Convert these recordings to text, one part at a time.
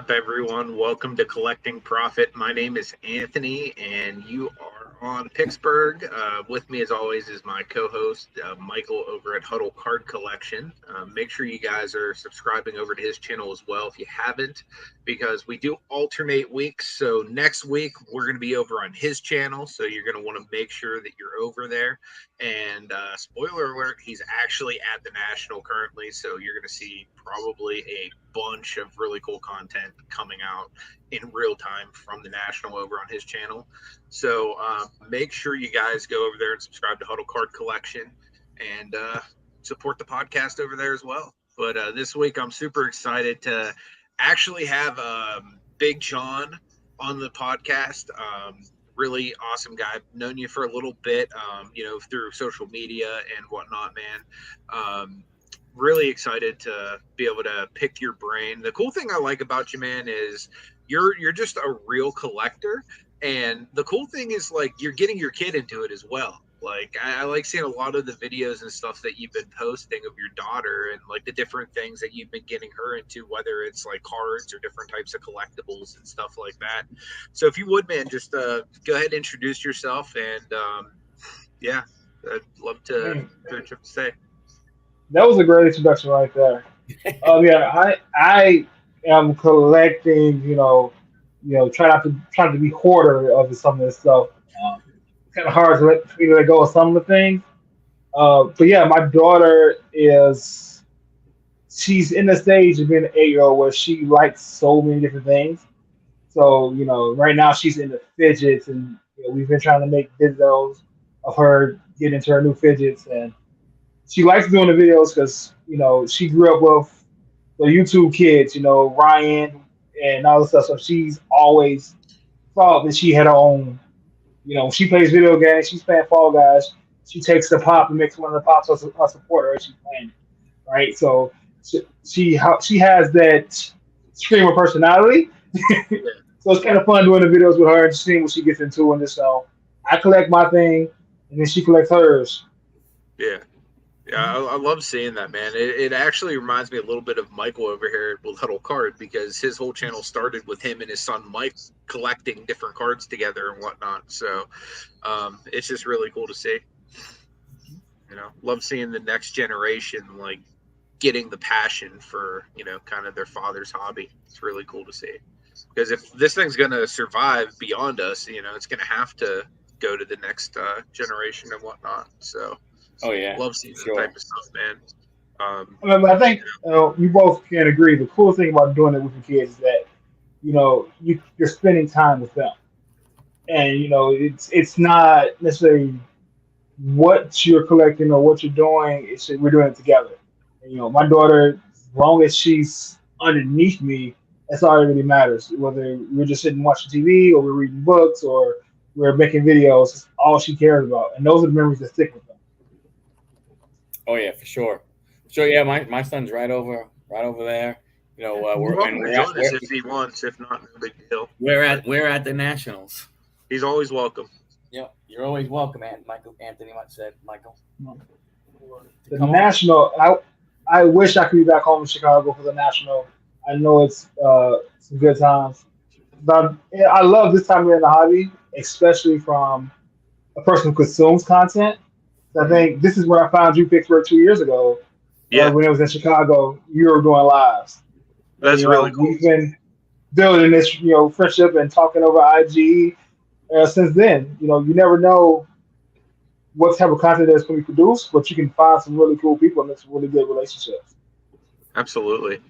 up, everyone? Welcome to Collecting Profit. My name is Anthony, and you are on Picksburgh. With me, as always, is my co-host Michael over at Huddle Card Collection. Make sure you guys are subscribing over to his channel as well if you haven't, because we do alternate weeks. So next week we're going to be over on his channel, so you're going to want to make sure that you're over there. And spoiler alert, he's actually at the National currently, so you're going to see probably a bunch of really cool content coming out in real time from the National over on his channel. So make sure you guys go over there and subscribe to Huddle Card Collection and support the podcast over there as well. But this week I'm super excited to actually have Big John on the podcast. Really awesome guy. I've known you for a little bit, through social media and whatnot, man. Really excited to be able to pick your brain. The cool thing I like about you, man, is you're just a real collector. And the cool thing is, like, you're getting your kid into it as well. Like, I like seeing a lot of the videos and stuff that you've been posting of your daughter and like the different things that you've been getting her into, whether it's like cards or different types of collectibles and stuff like that. So if you would, man, just go ahead and introduce yourself. And yeah, I'd love to hear what you have to say. That was a great introduction right there. I am collecting. Try not to be hoarder of some of this stuff. It's kind of hard for me to let go of some of the things. But yeah, my daughter is she's in the stage of being an 8 year old where she likes so many different things. So right now she's into fidgets, and we've been trying to make videos of her getting into her new fidgets, and she likes doing the videos because she grew up with the YouTube kids, Ryan and all this stuff. So she's always thought that she had her own. She plays video games. She's playing Fall Guys. She takes the pop and makes one of the pops a supporter as she's playing it, right? So she has that streamer personality. So it's kind of fun doing the videos with her and seeing what she gets into. And so I collect my thing, and then she collects hers. Yeah. Yeah, I love seeing that, man. It actually reminds me a little bit of Michael over here with Huddle Card, because his whole channel started with him and his son Mike collecting different cards together and whatnot. So it's just really cool to see. Love seeing the next generation like getting the passion for kind of their father's hobby. It's really cool to see, because if this thing's gonna survive beyond us, it's gonna have to go to the next generation and whatnot. So. Oh yeah, Love seeing that type of stuff, man. I think you both can agree. The cool thing about doing it with your kids is that you're spending time with them, and it's not necessarily what you're collecting or what you're doing. It's we're doing it together. And, my daughter, as long as she's underneath me, that's all that really matters. Whether we're just sitting watching TV or we're reading books or we're making videos, it's all she cares about, and those are the memories that stick with them. Oh yeah, for sure. So yeah, my son's right over there. We're at, if he wants. If not, no big deal. We're at the Nationals. He's always welcome. Yep, you're always welcome, Anthony said, Michael. The National. I wish I could be back home in Chicago for the National. I know it's some good times, but I love this time in the hobby, especially from a person who consumes content. I think this is where I found you, Picksburgh, 2 years ago. Yeah. When it was in Chicago, you were doing lives. That's really cool. We've been building this, friendship and talking over IG since then. You never know what type of content that's going to be produced, but you can find some really cool people and it's really good relationships. Absolutely.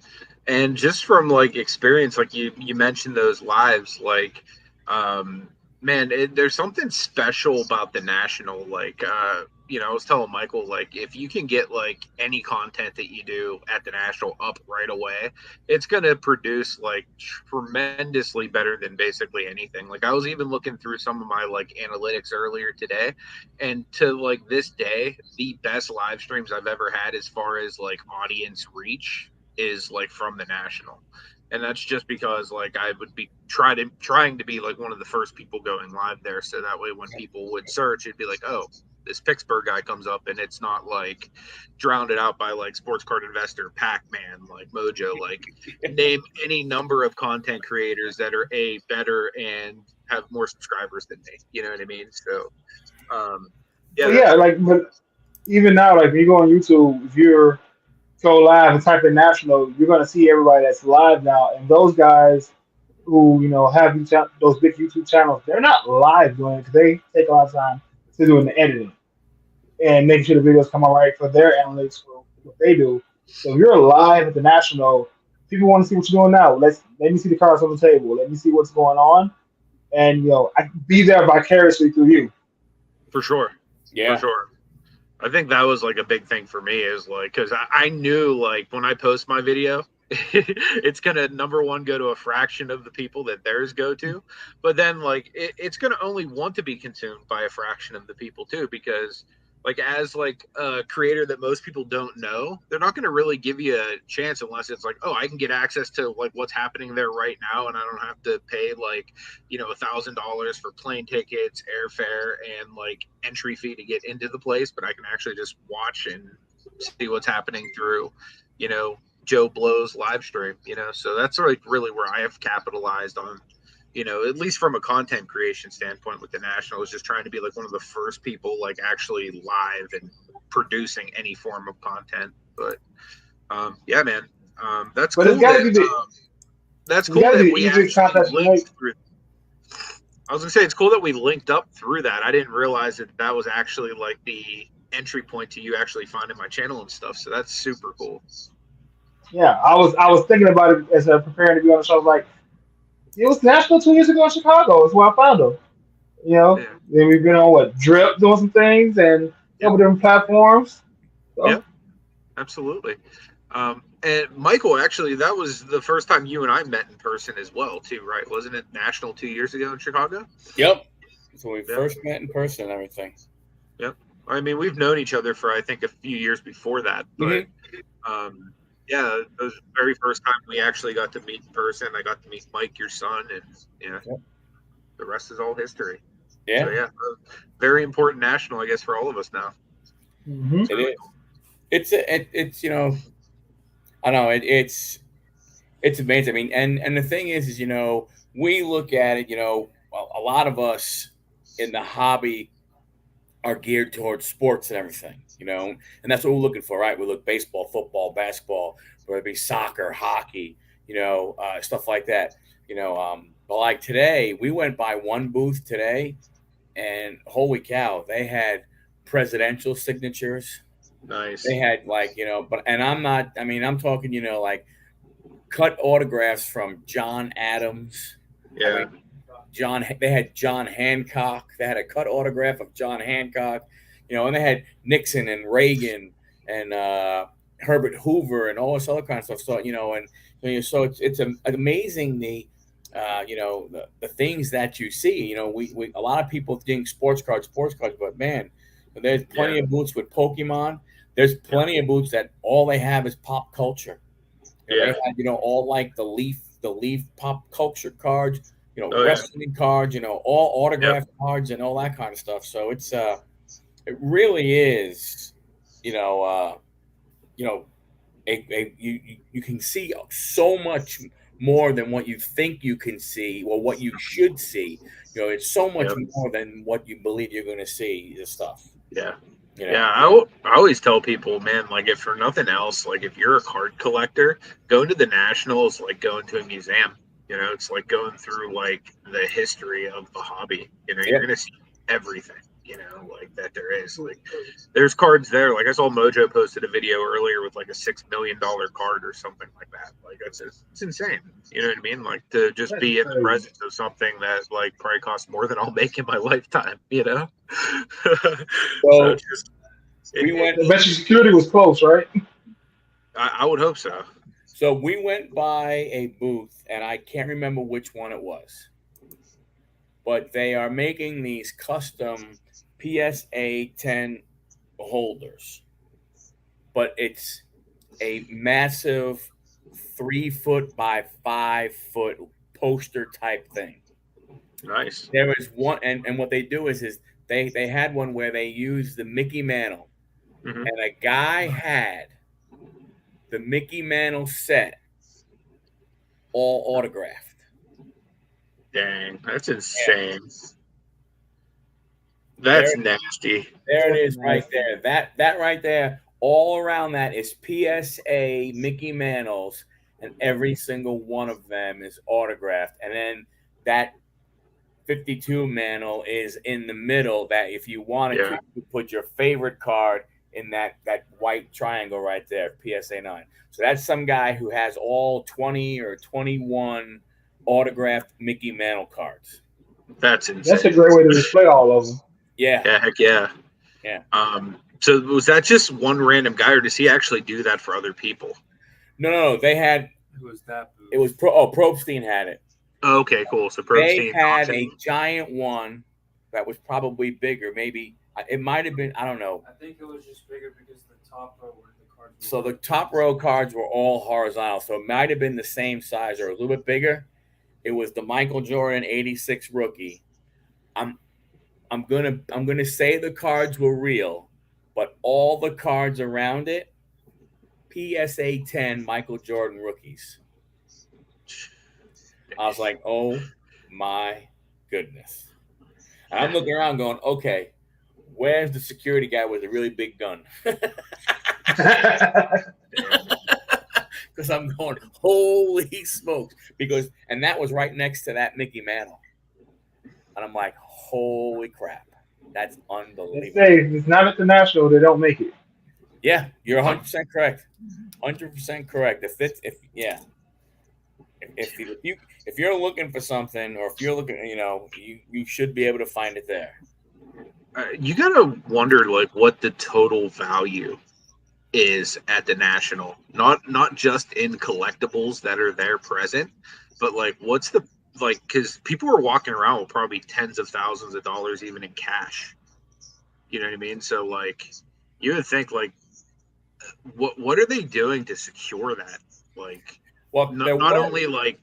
And just from like experience, like you mentioned those lives, like, man, there's something special about the National. Like, I was telling Michael, like, if you can get like any content that you do at the National up right away, it's going to produce like tremendously better than basically anything. Like, I was even looking through some of my like analytics earlier today, and to like this day, the best live streams I've ever had as far as like audience reach is like from the National. And that's just because like I would be trying to be like one of the first people going live there, so that way when people would search, it'd be like, oh, this Picksburgh guy comes up, and it's not like drowned out by like Sports Card Investor, Pac-Man, like Mojo, like name any number of content creators that are better and have more subscribers than me. You know what I mean? So, yeah, But yeah, like, but even now, like when you go on YouTube, if you're go live and type in national, you're gonna see everybody that's live now, and those guys who have those big YouTube channels, they're not live doing it because they take a lot of time to doing the editing and making sure the videos come out right for their analytics for what they do. So if you're live at the national, people want to see what you're doing now. Let me see the cards on the table. Let me see what's going on, and I can be there vicariously through you. for sure. Yeah. For sure. I think that was like a big thing for me is like, because I knew like when I post my video, it's going to number one go to a fraction of the people that theirs go to. But then like it's going to only want to be consumed by a fraction of the people too, because like as like a creator that most people don't know, they're not going to really give you a chance unless it's like, oh, I can get access to like what's happening there right now, and I don't have to pay like $1,000 for plane tickets, airfare, and like entry fee to get into the place, but I can actually just watch and see what's happening through Joe Blow's live stream. So that's like really where I have capitalized on, at least from a content creation standpoint with the National, is just trying to be like one of the first people like actually live and producing any form of content. But yeah, man, that's But cool. it's got to be That's cool that we easiest actually content to linked make. through. I was gonna say it's cool that we linked up through that. I didn't realize that was actually like the entry point to you actually finding my channel and stuff. So that's super cool. Yeah, I was thinking about it as preparing to be on the show. I was like, it was national 2 years ago in Chicago. That's where I found him. Yeah. Then we've been on Drip doing some things and over different platforms. So. Yep, absolutely. And Michael, actually, that was the first time you and I met in person as well, too, right? Wasn't it National 2 years ago in Chicago? Yep. So we first met in person and everything. Yep. I mean, we've known each other for I think a few years before that, but yeah, it was the very first time we actually got to meet in person. I got to meet Mike, your son, and the rest is all history. Yeah. So yeah, very important national, I guess, for all of us now. Mm-hmm. It is. It's I don't know. It's amazing. I mean, and the thing is we look at it. Well, a lot of us in the hobby are geared towards sports and everything. And that's what we're looking for, right? We look baseball, football, basketball, whether it be soccer, hockey, stuff like that. But like today, we went by one booth today, and holy cow, they had presidential signatures. Nice. They had I'm talking, like cut autographs from John Adams. Yeah. They had John Hancock. They had a cut autograph of John Hancock, and they had Nixon and Reagan and Herbert Hoover and all this other kind of stuff. So, so it's amazing the things that you see. We a lot of people think sports cards, but man, there's plenty of booths with Pokemon. There's plenty of booths that all they have is pop culture. They have, all like the leaf pop culture cards, wrestling cards, all autograph cards and all that kind of stuff. So it's it really is, you can see so much more than what you think you can see or what you should see. It's so much more than what you believe you're going to see. This stuff. Yeah. Yeah, I always tell people, man, like if for nothing else, like if you're a card collector, going to the Nationals, like going to a museum. It's like going through like the history of the hobby. You're gonna see everything. Like that there is. Like there's cards there. Like I saw Mojo posted a video earlier with like a $6 million card or something like that. Like it's insane. You know what I mean? Like to just be in the presence of something that like probably costs more than I'll make in my lifetime. So we went. I bet your security was close, right? I would hope so. So we went by a booth, and I can't remember which one it was, but they are making these custom PSA 10 holders, but it's a massive 3-foot by 5-foot poster type thing. Nice. There is one, and what they do is They had one where they used the Mickey Mantle, Mhm. and a guy had the Mickey Mantle set all autographed. Dang, that's insane. There, That's nasty. there it is, That's right nasty. there. That right there. All around that is PSA Mickey Mantles, and every single one of them is autographed. And then that 52 mantle is in the middle. That if you wanted Yeah. to, you could put your favorite card in that white triangle right there, PSA 9. So that's some guy who has all 20 or 21 autographed Mickey Mantle cards. That's insane. That's a great way to display all of them. Yeah. Yeah, heck yeah. Yeah. So was that just one random guy, or does he actually do that for other people? No. They had. Who was that? It was Probstein had it. Oh, okay, cool. So They Probstein had a giant one that was probably bigger. Maybe it might have been. I don't know. I think it was just bigger because the top row were the cards. So the top row cards were all horizontal. So it might have been the same size or a little bit bigger. It was the Michael Jordan 86 rookie. I'm gonna say the cards were real, but all the cards around it, PSA 10 Michael Jordan rookies. I was like, oh my goodness. And I'm looking around going, okay, where's the security guy with a really big gun? Because I'm going, holy smokes. And that was right next to that Mickey Mantle. And I'm like, holy crap. That's unbelievable. They say if it's not at the National, they don't make it. Yeah, you're 100% correct. 100% correct. If you're looking for something, or if you're looking, you should be able to find it there. You gotta wonder like what the total value is at the National, not just in collectibles that are there present, but like what's the because people are walking around with probably tens of thousands of dollars even in cash. You know what I mean? So like you would think like what are they doing to secure that? Like, well, not only like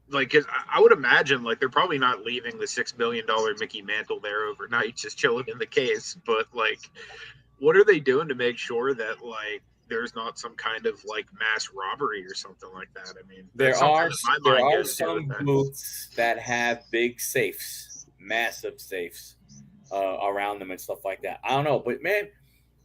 cause I would imagine like they're probably not leaving the $6 million Mickey Mantle there overnight just chilling in the case, but like what are they doing to make sure that like there's not some kind of like mass robbery or something like that? I mean, there are some booths that have big safes, massive safes around them and stuff like that. I don't know, but man,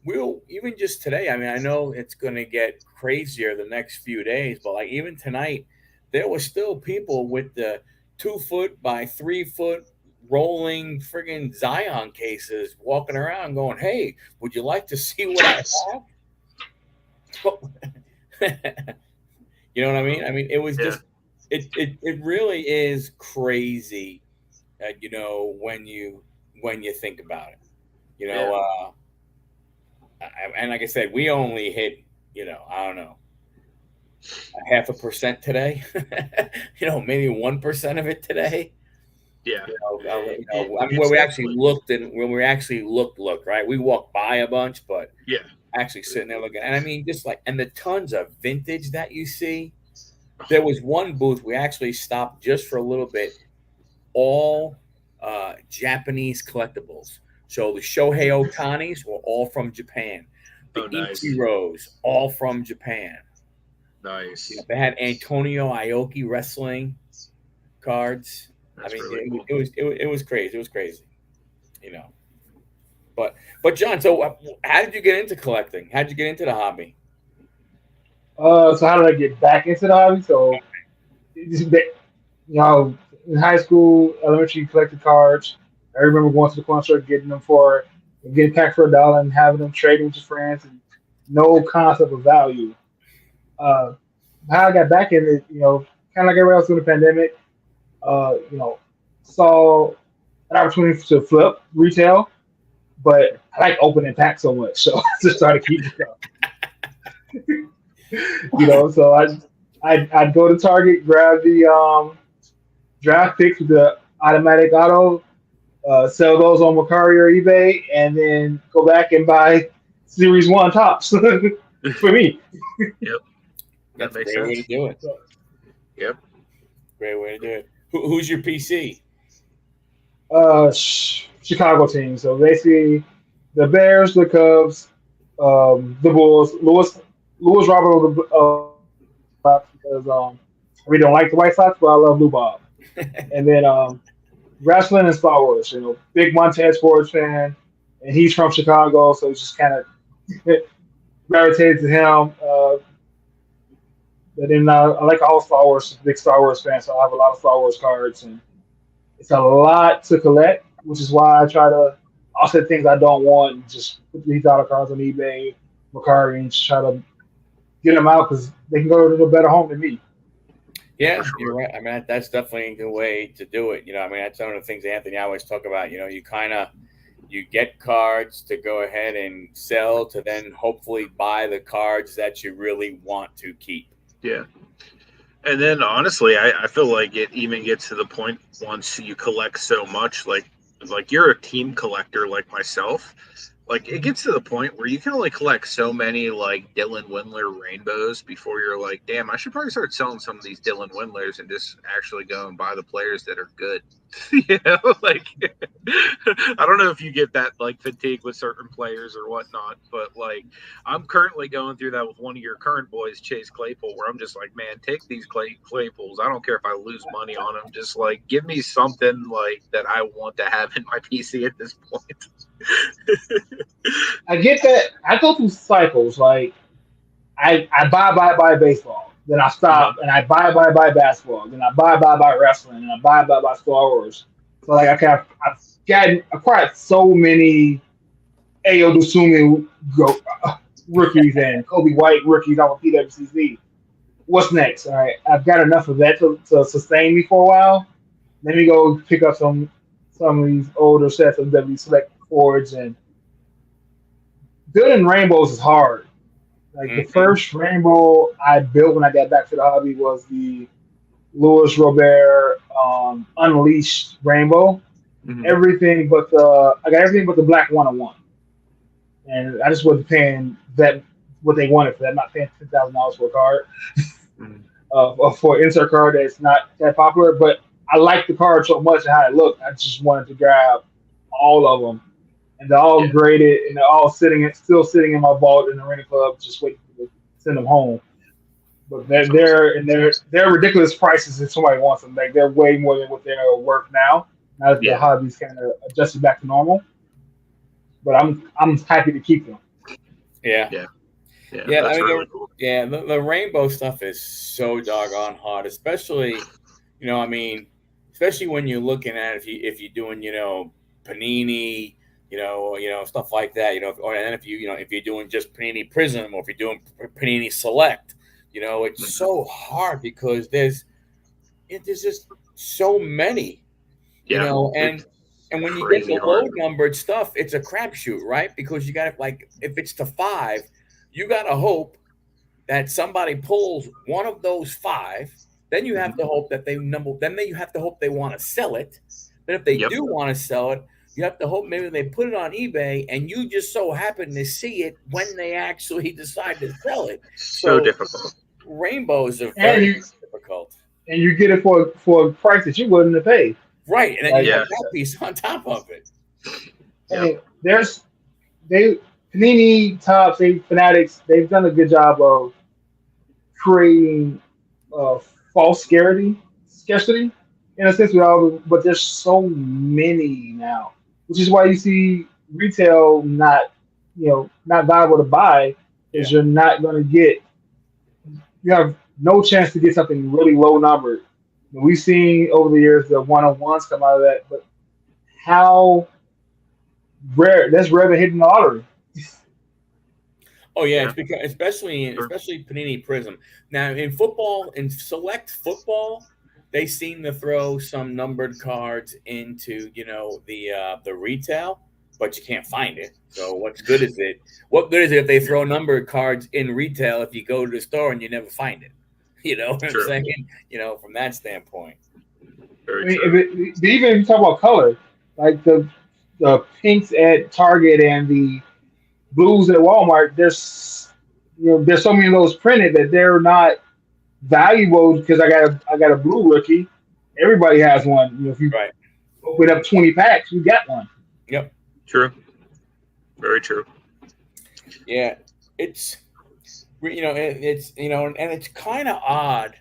we'll even just today. I mean, I know it's going to get crazier the next few days, but like even tonight, there were still people with the 2 foot by 3 foot rolling friggin' Zion cases walking around going, hey, would you like to see what I have? You know what I mean? I mean, it was just, it really is crazy, when you think about it, and like I said, we only hit, I don't know, 0.5% today, maybe 1% of it today. Yeah. Where we actually looked right. We walked by a bunch, but yeah, actually sitting there looking. And I mean, just like, and the tons of vintage that you see. There was one booth we actually stopped just for a little bit. All Japanese collectibles. So the Shohei Ohtanis were all from Japan. The Ichiros, all from Japan. Nice. They had Antonio Aoki wrestling cards. That's cool. It was crazy. It was crazy, But John, so how did you get into collecting? How did you get into the hobby? So how did I get back into the hobby? So, in high school, elementary, collected cards. I remember going to the corner store, getting packed for $1 and having them trading with your friends, and no concept of value. How I got back in it, kind of like everybody else during the pandemic. Saw an opportunity to flip retail, but I like opening packs so much, so I just started keeping stuff. So I'd go to Target, grab the draft picks with the automatic auto, sell those on Mercari or eBay, and then go back and buy Series 1 tops for me. Yep. That's a great way to do it. Great way to do it. Who's your PC? Chicago teams. So basically, the Bears, the Cubs, the Bulls. Lewis Robert because we don't like the White Sox, but I love Lou Bob. And then wrestling and Star Wars. Big Montez Ford fan, and he's from Chicago, so it's just kind of gravitated to him. But then I like all Star Wars, big Star Wars fan, so I have a lot of Star Wars cards, and it's a lot to collect, which is why I try to offset things I don't want and just put these dollar cards on eBay, Mercari, and just try to get them out because they can go to a better home than me. Yeah, you're right. I mean, that's definitely the way to do it. I mean, that's one of the things Anthony and I always talk about. You get cards to go ahead and sell to then hopefully buy the cards that you really want to keep. Yeah. And then honestly, I feel like it even gets to the point once you collect so much, like you're a team collector like myself. Like it gets to the point where you can only collect so many like Dylan Windler rainbows before you're like, damn, I should probably start selling some of these Dylan Windlers and just actually go and buy the players that are good. Like I don't know if you get that like fatigue with certain players or whatnot, but like I'm currently going through that with one of your current boys, Chase Claypool, where I'm just like, man, take these Claypools. I don't care if I lose money on them. Just like give me something like that I want to have in my PC at this point. I get that. I go through cycles. Like I buy baseball, then I stop and I buy basketball, then I buy wrestling, and I buy Star Wars. So like I've acquired so many Ayo Dusumi rookies and Kobe White rookies off of PWCC. What's next? All right, I've got enough of that to sustain me for a while. Let me go pick up some of these older sets of W Select Fords, and building rainbows is hard. Like the first rainbow I built when I got back to the hobby was the Louis Robert Unleashed rainbow. Mm-hmm. I got everything but the black 101, and I just wasn't paying that what they wanted for that. I'm not paying $10,000 for a card, for an insert card that's not that popular. But I liked the card so much and how it looked. I just wanted to grab all of them. And they're all graded, and they're all still sitting in my vault in the Arena Club, just waiting to send them home. But they're ridiculous prices if somebody wants them. Like they're way more than what they're worth now. Now that the hobby's kind of adjusted back to normal. But I'm happy to keep them. Yeah. I mean, really cool. The rainbow stuff is so doggone hard, especially especially when you're looking at if you're doing Panini. Stuff like that, or and if you're doing just Panini Prism or if you're doing Panini Select, it's so hard because there's just so many, and when you get the low numbered stuff, it's a crapshoot, right? Because you got to, like, if it's to 5, you got to hope that somebody pulls one of those 5. Then you have to hope that you have to hope they want to sell it. Then if they do want to sell it, you have to hope maybe they put it on eBay and you just so happen to see it when they actually decide to sell it. So difficult. Rainbows are very difficult. And you get it for a price that you wouldn't have paid. Right. And then you have that piece on top of it. And Panini, Topps, Fanatics, they've done a good job of creating false scarcity in a sense, but there's so many now. Which is why you see retail not viable to buy, is you're not going to you have no chance to get something really low numbered. We've seen over the years the 101s come out of that, but how rare, that's rare than hitting the lottery. Oh yeah, it's because especially Panini Prism. Now in football, in select football, they seem to throw some numbered cards into, the retail, but you can't find it. So what good is it if they throw numbered cards in retail if you go to the store and you never find it? You know what I'm saying? From that standpoint. Even if you talk about color, like the pinks at Target and the blues at Walmart, there's so many of those printed that they're not valuable because I got a blue rookie. Everybody has one. If you open up 20 packs, you got one. Yep. True. Very true. Yeah, it's it's and it's kind of odd.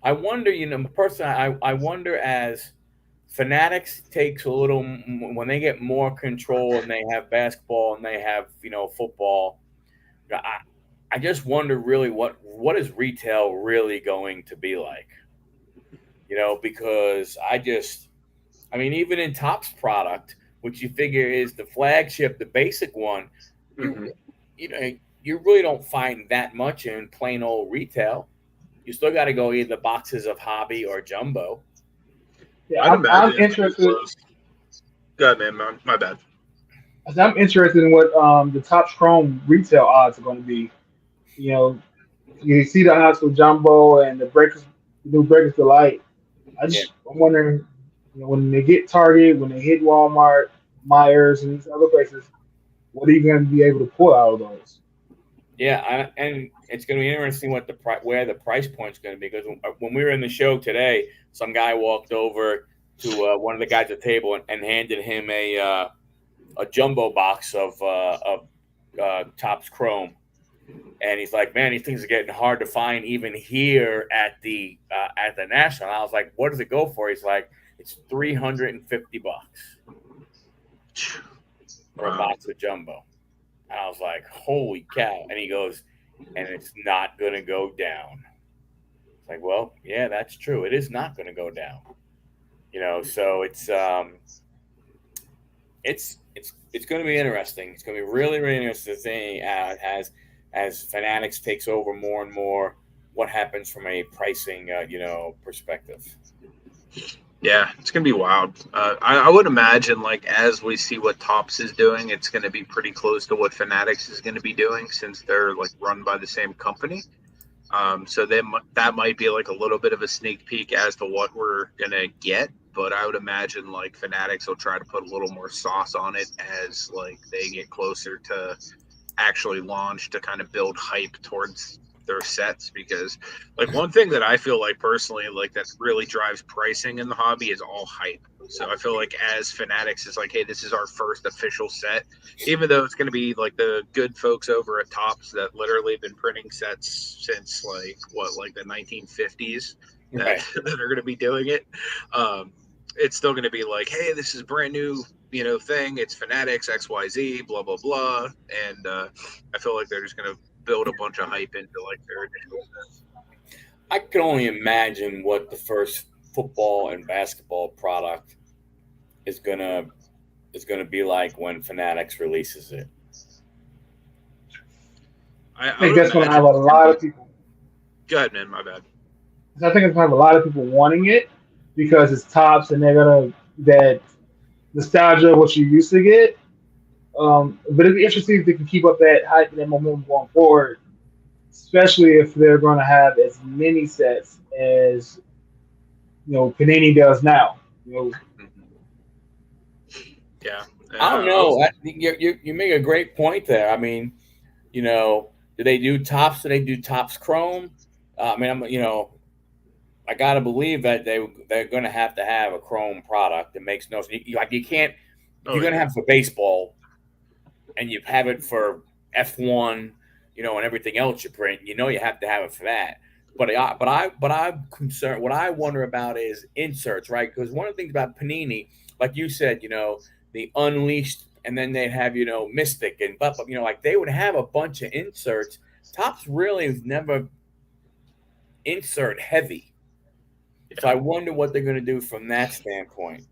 I wonder, personally, I wonder as Fanatics takes a little when they get more control and they have basketball and they have football. I I just wonder really what is retail really going to be like, because I mean, even in Topps product, which you figure is the flagship, the basic one, you Mhm. you know you really don't find that much in plain old retail. You still got to go either boxes of hobby or jumbo. Yeah, I'd I'm imagine it's pretty interested. close. Go ahead, man. My bad. I'm interested in what the top Chrome retail odds are going to be. You know, you see the odds for Jumbo and the new Breakers Delight. Yeah, I'm wondering, when they get Target, when they hit Walmart, Myers, and these other places, what are you going to be able to pull out of those? yeah, and it's going to be interesting where the price point's going to be because when we were in the show today, some guy walked over to one of the guys at the table and handed him a jumbo box of Topps Chrome. And he's like, man, these things are getting hard to find even here at the National. And I was like, what does it go for? He's like, it's $350 for a Wow. box of jumbo. And I was like, holy cow! And he goes, and it's not going to go down. It's like, well, yeah, that's true. It is not going to go down. So it's going to be interesting. It's going to be really really interesting to see as Fanatics takes over more and more. What happens from a pricing perspective? Yeah, it's gonna be wild. I would imagine, like, as we see what Tops is doing, it's gonna be pretty close to what Fanatics is gonna be doing since they're like run by the same company. So that might be like a little bit of a sneak peek as to what we're gonna get. But I would imagine like Fanatics will try to put a little more sauce on it as like they get closer to actually launch to kind of build hype towards their sets, because like one thing that I feel like personally like that really drives pricing in the hobby is all hype. So I feel like as Fanatics is like, hey, this is our first official set, even though it's going to be like the good folks over at Tops that literally have been printing sets since like what, like the 1950s, that Right. that are going to be doing it. um it's still going to be like, hey, this is brand new, thing. It's Fanatics XYZ, blah blah blah, and I feel like they're just going to build a bunch of hype into like their initial sets. I can only imagine what the first football and basketball product is gonna be like when Fanatics releases it. I I think would that's going to imagine have a it's going to lot be. of people. Go ahead, man. My bad. I think it's going to have a lot of people wanting it because it's Tops and they're going to that nostalgia of what you used to get. But it'd be interesting if they can keep up that hype and that momentum going forward, especially if they're going to have as many sets as Panini does now. Mhm. Yeah. I don't I was. know. You make a great point there. I mean, do they do tops? Do they do tops chrome? I mean, I gotta believe that they're gonna have to have a chrome product. It makes no sense. Like you can't if Oh you're gonna yeah. have it for baseball and you have it for F1, and everything else you print. You have to have it for that. But I'm concerned. What I wonder about is inserts, right? Because one of the things about Panini, like you said, the Unleashed, and then they have Mystic and but like they would have a bunch of inserts. Topps really is never insert heavy, so Yeah. I wonder what they're going to do from that standpoint.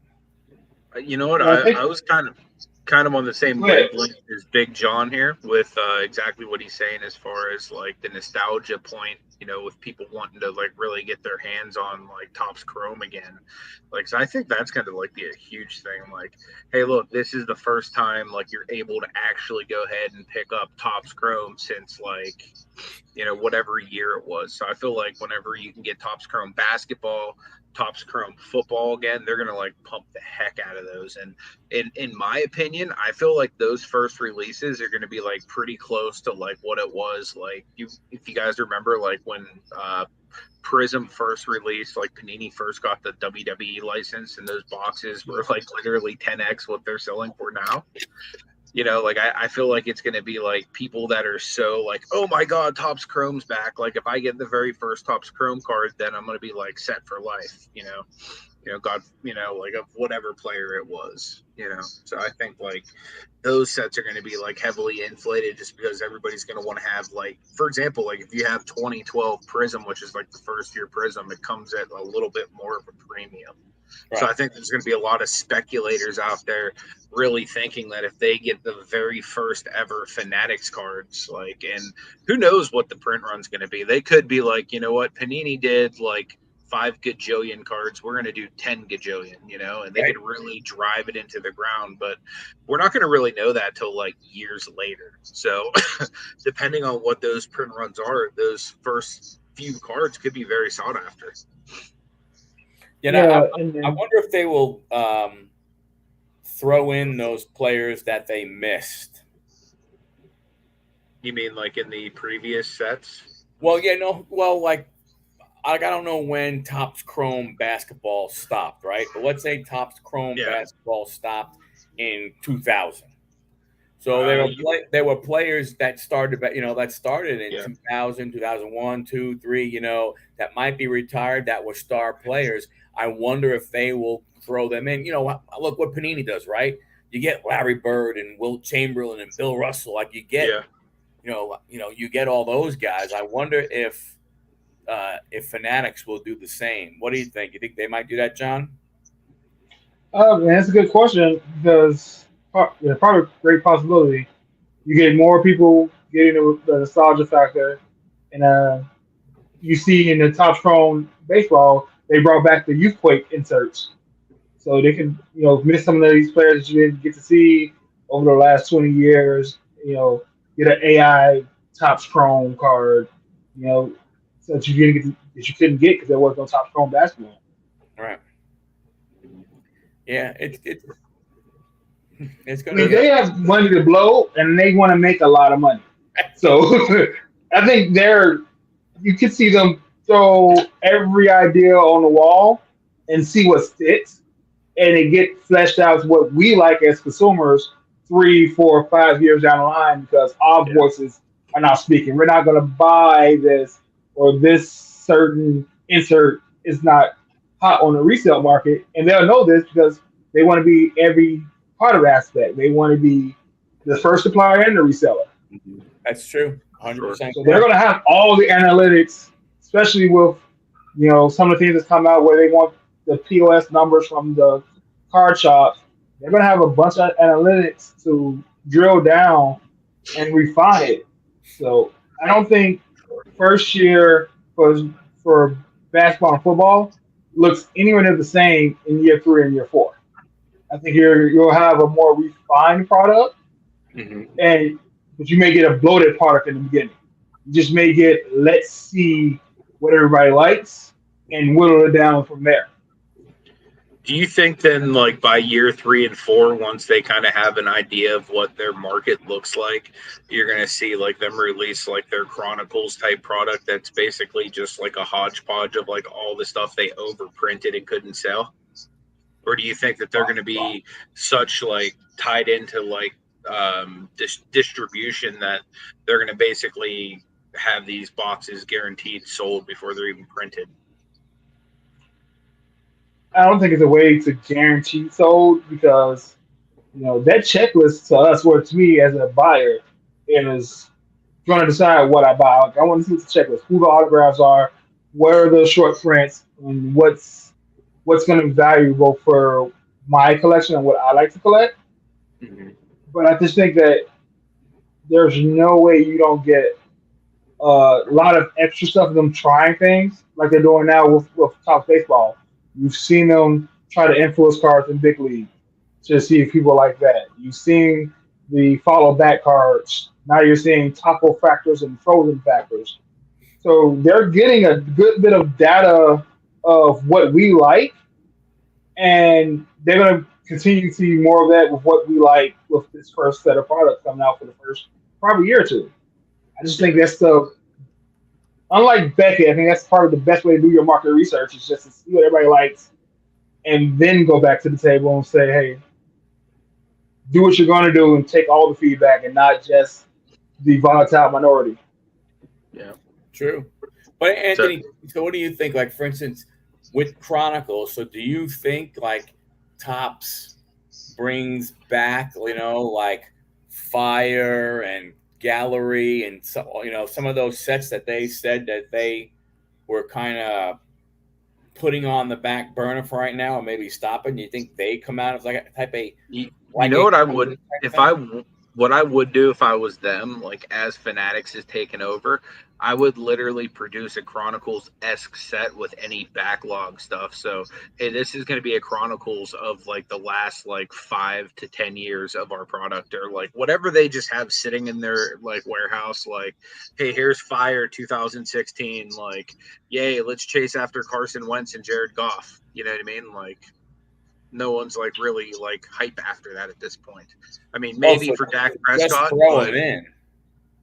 You know what? Well, I I think was kind of on the same go ahead. wavelength as Big John here with exactly what he's saying as far as like the nostalgia point. With people wanting to like really get their hands on like Topps Chrome again. Like, so I think that's kind of like a huge thing. Like, hey, look, this is the first time like you're able to actually go ahead and pick up Topps Chrome since like whatever year it was. So I feel like whenever you can get Topps Chrome basketball, Topps Chrome football again, they're gonna like pump the heck out of those. And in my opinion, I feel like those first releases are gonna be like pretty close to like what it was like. If you guys remember, like when Prism first released, like Panini first got the WWE license, and those boxes were like literally 10x what they're selling for now. Like I feel like it's going to be like people that are so like, oh my God, Topps Chrome's back. Like if I get the very first Topps Chrome card, then I'm going to be like set for life, God, like of whatever player it was, So I think like those sets are going to be like heavily inflated just because everybody's going to want to have like, for example, like if you have 2012 Prism, which is like the first year Prism, it comes at a little bit more of a premium. Right. So I think there's going to be a lot of speculators out there really thinking that if they get the very first ever Fanatics cards, like, and who knows what the print run's going to be. They could be like, you know what, Panini did like 5 gajillion cards, we're going to do 10 gajillion, and they could really drive it into the ground, but we're not going to really know that till like years later. So depending on what those print runs are, those first few cards could be very sought after. I wonder if they will throw in those players that they missed. You mean like in the previous sets? Well, like I don't know when Topps Chrome basketball stopped, right? But let's say Topps Chrome basketball stopped in 2000. So there were players that started in 2000, 2001, 2, 3, that might be retired, that were star players. I wonder if they will throw them in. Look what Panini does, right? You get Larry Bird and Wilt Chamberlain and Bill Russell. Like you get, you get all those guys. I wonder if Fanatics will do the same. What do you think? You think they might do that, John? That's a good question because probably a great possibility. You get more people getting the nostalgia factor, and you see in the Topps Chrome baseball, they brought back the Youthquake inserts, so they can miss some of these players that you didn't get to see over the last 20 years. Get an AI Topps Chrome card, so that you couldn't get because there was no Topps Chrome basketball. All right. Yeah, it's going to. They have money to blow, and they want to make a lot of money. So I think you can see them throw every idea on the wall and see what sticks, and it get fleshed out to what we like as consumers 3, 4, 5 years down the line because our voices are not speaking. We're not going to buy this, or this certain insert is not hot on the resale market, and they'll know this because they want to be every part of the aspect. They want to be the first supplier and the reseller. That's true, 100%. So they're going to have all the analytics, especially with some of the things that come out where they want the POS numbers from the card shops. They're going to have a bunch of analytics to drill down and refine it. So I don't think first year for basketball and football looks anywhere near the same in year 3 and year 4. I think you'll have a more refined product, but you may get a bloated product in the beginning. You just may get, let's see what everybody likes and whittle it down from there. Do you think then, like by year 3 and 4, once they kind of have an idea of what their market looks like, you're going to see like them release like their Chronicles type product that's basically just like a hodgepodge of like all the stuff they overprinted and couldn't sell? Or do you think that they're going to be such like tied into like distribution that they're going to basically have these boxes guaranteed sold before they're even printed? I don't think it's a way to guarantee sold because, that checklist to us, or to me as a buyer, is trying to decide what I buy. Like, I want to see the checklist, who the autographs are, where are the short prints, and what's going to be valuable for my collection and what I like to collect. But I just think that there's no way you don't get a lot of extra stuff of them trying things like they're doing now with Topps baseball. You've seen them try to influence cards in big league to see if people like that. You've seen the follow back cards. Now you're seeing taco factors and frozen factors. So they're getting a good bit of data of what we like, and they're gonna continue to see more of that with what we like with this first set of products coming out for the first probably year or two. I just think that's the unlike Beckett. I think that's part of the best way to do your market research is just to see what everybody likes, and then go back to the table and say, hey, do what you're going to do and take all the feedback and not just the volatile minority. Yeah, true. But Anthony, so what do you think? Like, for instance, with Chronicles, so do you think like Topps brings back, like Fire and Gallery and some of those sets that they said that they were kind of putting on the back burner for right now, or maybe stopping? Do you think they come out as like a type of you know what I would what I would do if I was them, like as Fanatics is taken over, I would literally produce a Chronicles-esque set with any backlog stuff. So, hey, this is going to be a Chronicles of like the last like 5 to 10 years of our product, or like whatever they just have sitting in their like warehouse. Like, hey, here's Fire 2016. Like, yay, let's chase after Carson Wentz and Jared Goff. You know what I mean? Like, no one's like really like hype after that at this point. I mean, maybe for Dak Prescott, throw it in.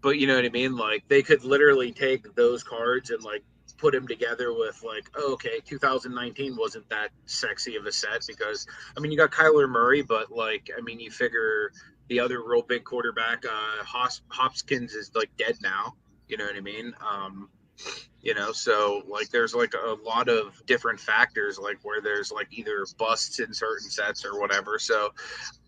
But you know what I mean? Like they could literally take those cards and like put them together with like, oh, okay, 2019 wasn't that sexy of a set because I mean you got Kyler Murray, but like I mean you figure the other real big quarterback, Hopkins is like dead now. You know what I mean? So like there's like a lot of different factors like where there's like either busts in certain sets or whatever. So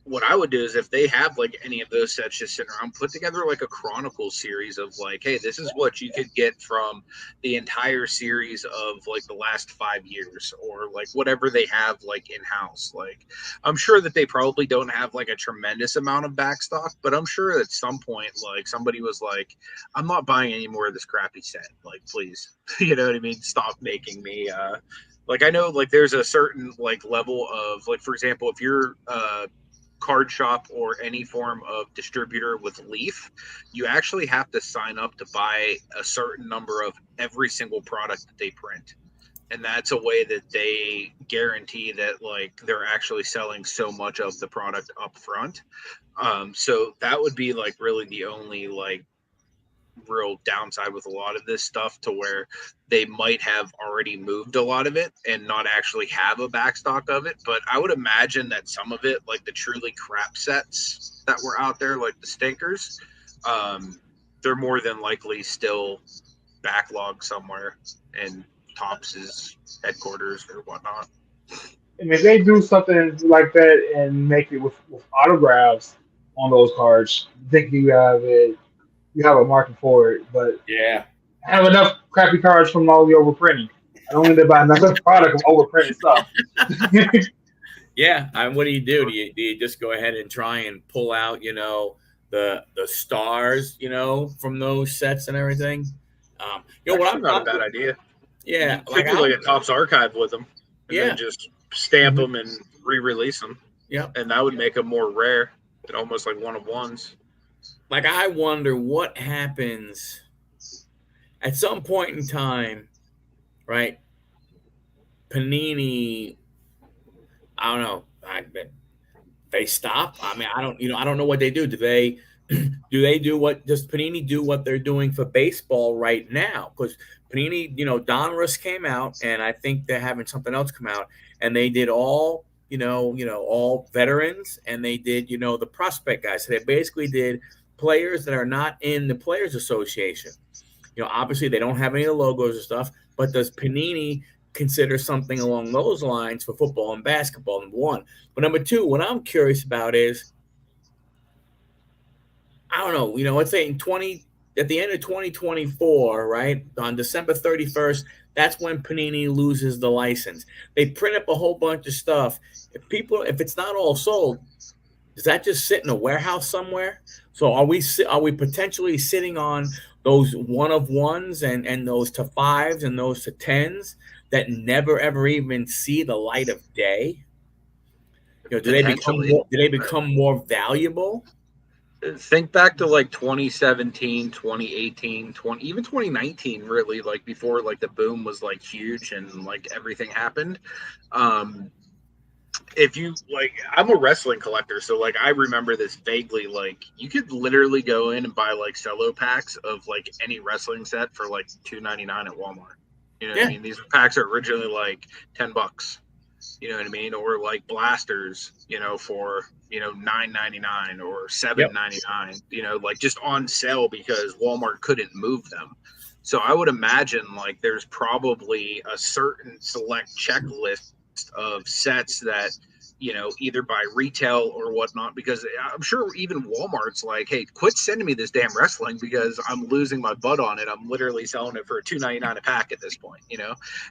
what I would do is if they have like any of those sets just sitting around, put together like a Chronicle series of like, hey, this is what you could get from the entire series of like the last 5 years or like whatever they have like in house. Like I'm sure that they probably don't have like a tremendous amount of backstock, but I'm sure at some point like somebody was like, I'm not buying any more of this crappy set. Like, please, you know what I mean? Stop making me like I know like there's a certain like level of like, for example, if you're card shop or any form of distributor with Leaf, you actually have to sign up to buy a certain number of every single product that they print. And that's a way that they guarantee that like they're actually selling so much of the product up front. So that would be like really the only like real downside with a lot of this stuff, to where they might have already moved a lot of it and not actually have a backstock of it. But I would imagine that some of it, like the truly crap sets that were out there, like the stinkers, they're more than likely still backlogged somewhere in Topps' headquarters or whatnot. And if they do something like that and make it with autographs on those cards, I think you have a market for it. But yeah, I have enough crappy cards from all the overprinting. I don't need to buy another product of overprinted stuff. Yeah, and what do? Do you just go ahead and try and pull out, the stars, from those sets and everything? What I'm not a bad idea. Yeah, like a Topps archive with them, and then just stamp them and re-release them. Yeah, and that would make them more rare and almost like one of ones. Like I wonder what happens at some point in time, right? Panini, I don't know. They stop. I mean, I don't know what they do. Do they does Panini do what they're doing for baseball right now? Because Panini, Donruss came out, and I think they're having something else come out, and they did all, all veterans, and they did, the prospect guys. So they basically did players that are not in the Players Association. Obviously they don't have any of the logos and stuff, but does Panini consider something along those lines for football and basketball, number one? But number two, what I'm curious about is, I don't know, let's say at the end of 2024, right, on December 31st, that's when Panini loses the license. They print up a whole bunch of stuff. If it's not all sold, does that just sit in a warehouse somewhere? So are we potentially sitting on those one of ones and those to fives and those to tens that never ever even see the light of day? Do they become more valuable? think back to like 2017, 2018, 20, even 2019, really, like before like the boom was like huge and like everything happened. Um, if you like, I'm a wrestling collector, so like I remember this vaguely. Like you could literally go in and buy like cello packs of like any wrestling set for like $2.99 at Walmart. You know what I Yeah. mean? These packs are originally like $10. You know what I mean? Or like blasters, for $9.99 or $7.99. Like just on sale because Walmart couldn't move them. So I would imagine like there's probably a certain select checklist of sets that either by retail or whatnot, because I'm sure even Walmart's like, hey, quit sending me this damn wrestling because I'm losing my butt on it. I'm literally selling it for $2.99 a pack at this point.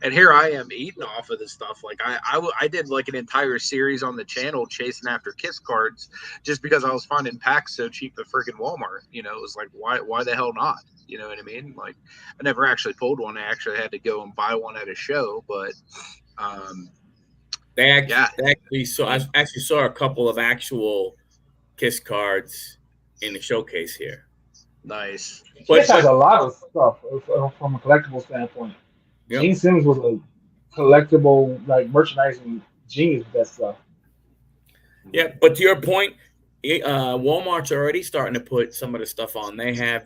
And here I am eating off of this stuff. Like I did like an entire series on the channel chasing after Kiss cards just because I was finding packs so cheap at freaking Walmart. It was like, why the hell not? You know what I mean? Like I never actually pulled one. I actually had to go and buy one at a show, but They actually, yeah, they actually saw. I actually saw a couple of actual Kiss cards in the showcase here. nice. But Kiss has a lot of stuff from a collectible standpoint. yep. Gene Simmons was a collectible, like merchandising genius with that stuff. Yeah, but to your point, Walmart's already starting to put some of the stuff on. They have,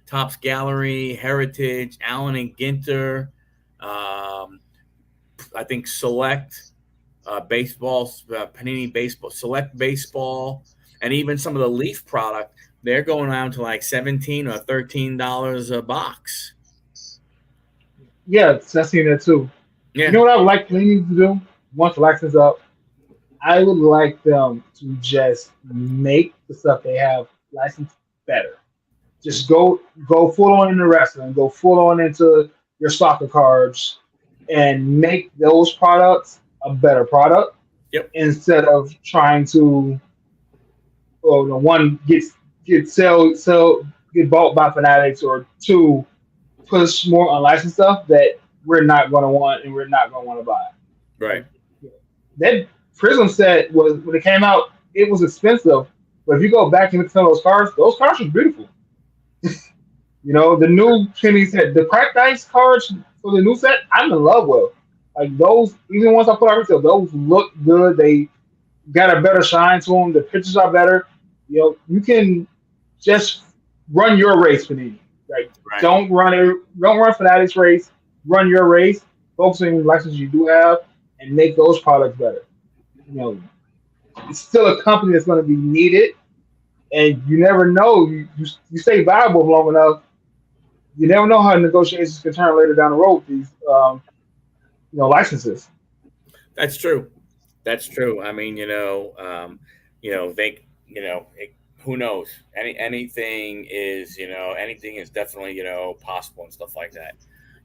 Topps Gallery, Heritage, Allen and Ginter, I think Select baseball, Panini baseball, Select baseball, and even some of the Leaf product. They're going down to like $17 or $13 a box. Yeah, I've seen that too. Yeah. You know what I would like Panini to do once the license up? I would like them to just make the stuff they have licensed better. Just go full on into wrestling, go full on into your soccer cards, and make those products a better product. Yep. Instead of trying to, one get bought by Fanatics, or two push more unlicensed stuff that we're not going to want and we're not going to want to buy. Right. That Prism set was, when it came out, it was expensive. But if you go back and look at some of those cards are beautiful. The new Kenny set, the cracked ice cards for the new set, I'm in love with. Like those, even once I put on retail, those look good. They got a better shine to them. The pictures are better. You can just run your race, Panini. Like Right. don't run Fanatics race. Run your race. Focus on the licenses you do have and make those products better. It's still a company that's going to be needed, and you never know. You stay viable long enough. You never know how negotiations can turn later down the road with these, licenses. That's true. That's true. I mean, who knows? Anything is definitely, possible and stuff like that.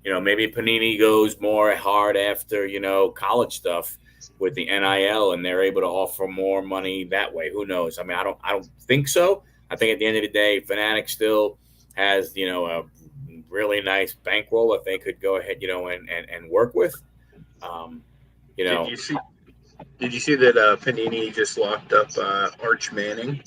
Maybe Panini goes more hard after, college stuff with the NIL, and they're able to offer more money that way. Who knows? I mean, I don't think so. I think at the end of the day, Fanatics still has, a really nice bankroll that they could go ahead, and work with. Did you see that Panini just locked up Arch Manning,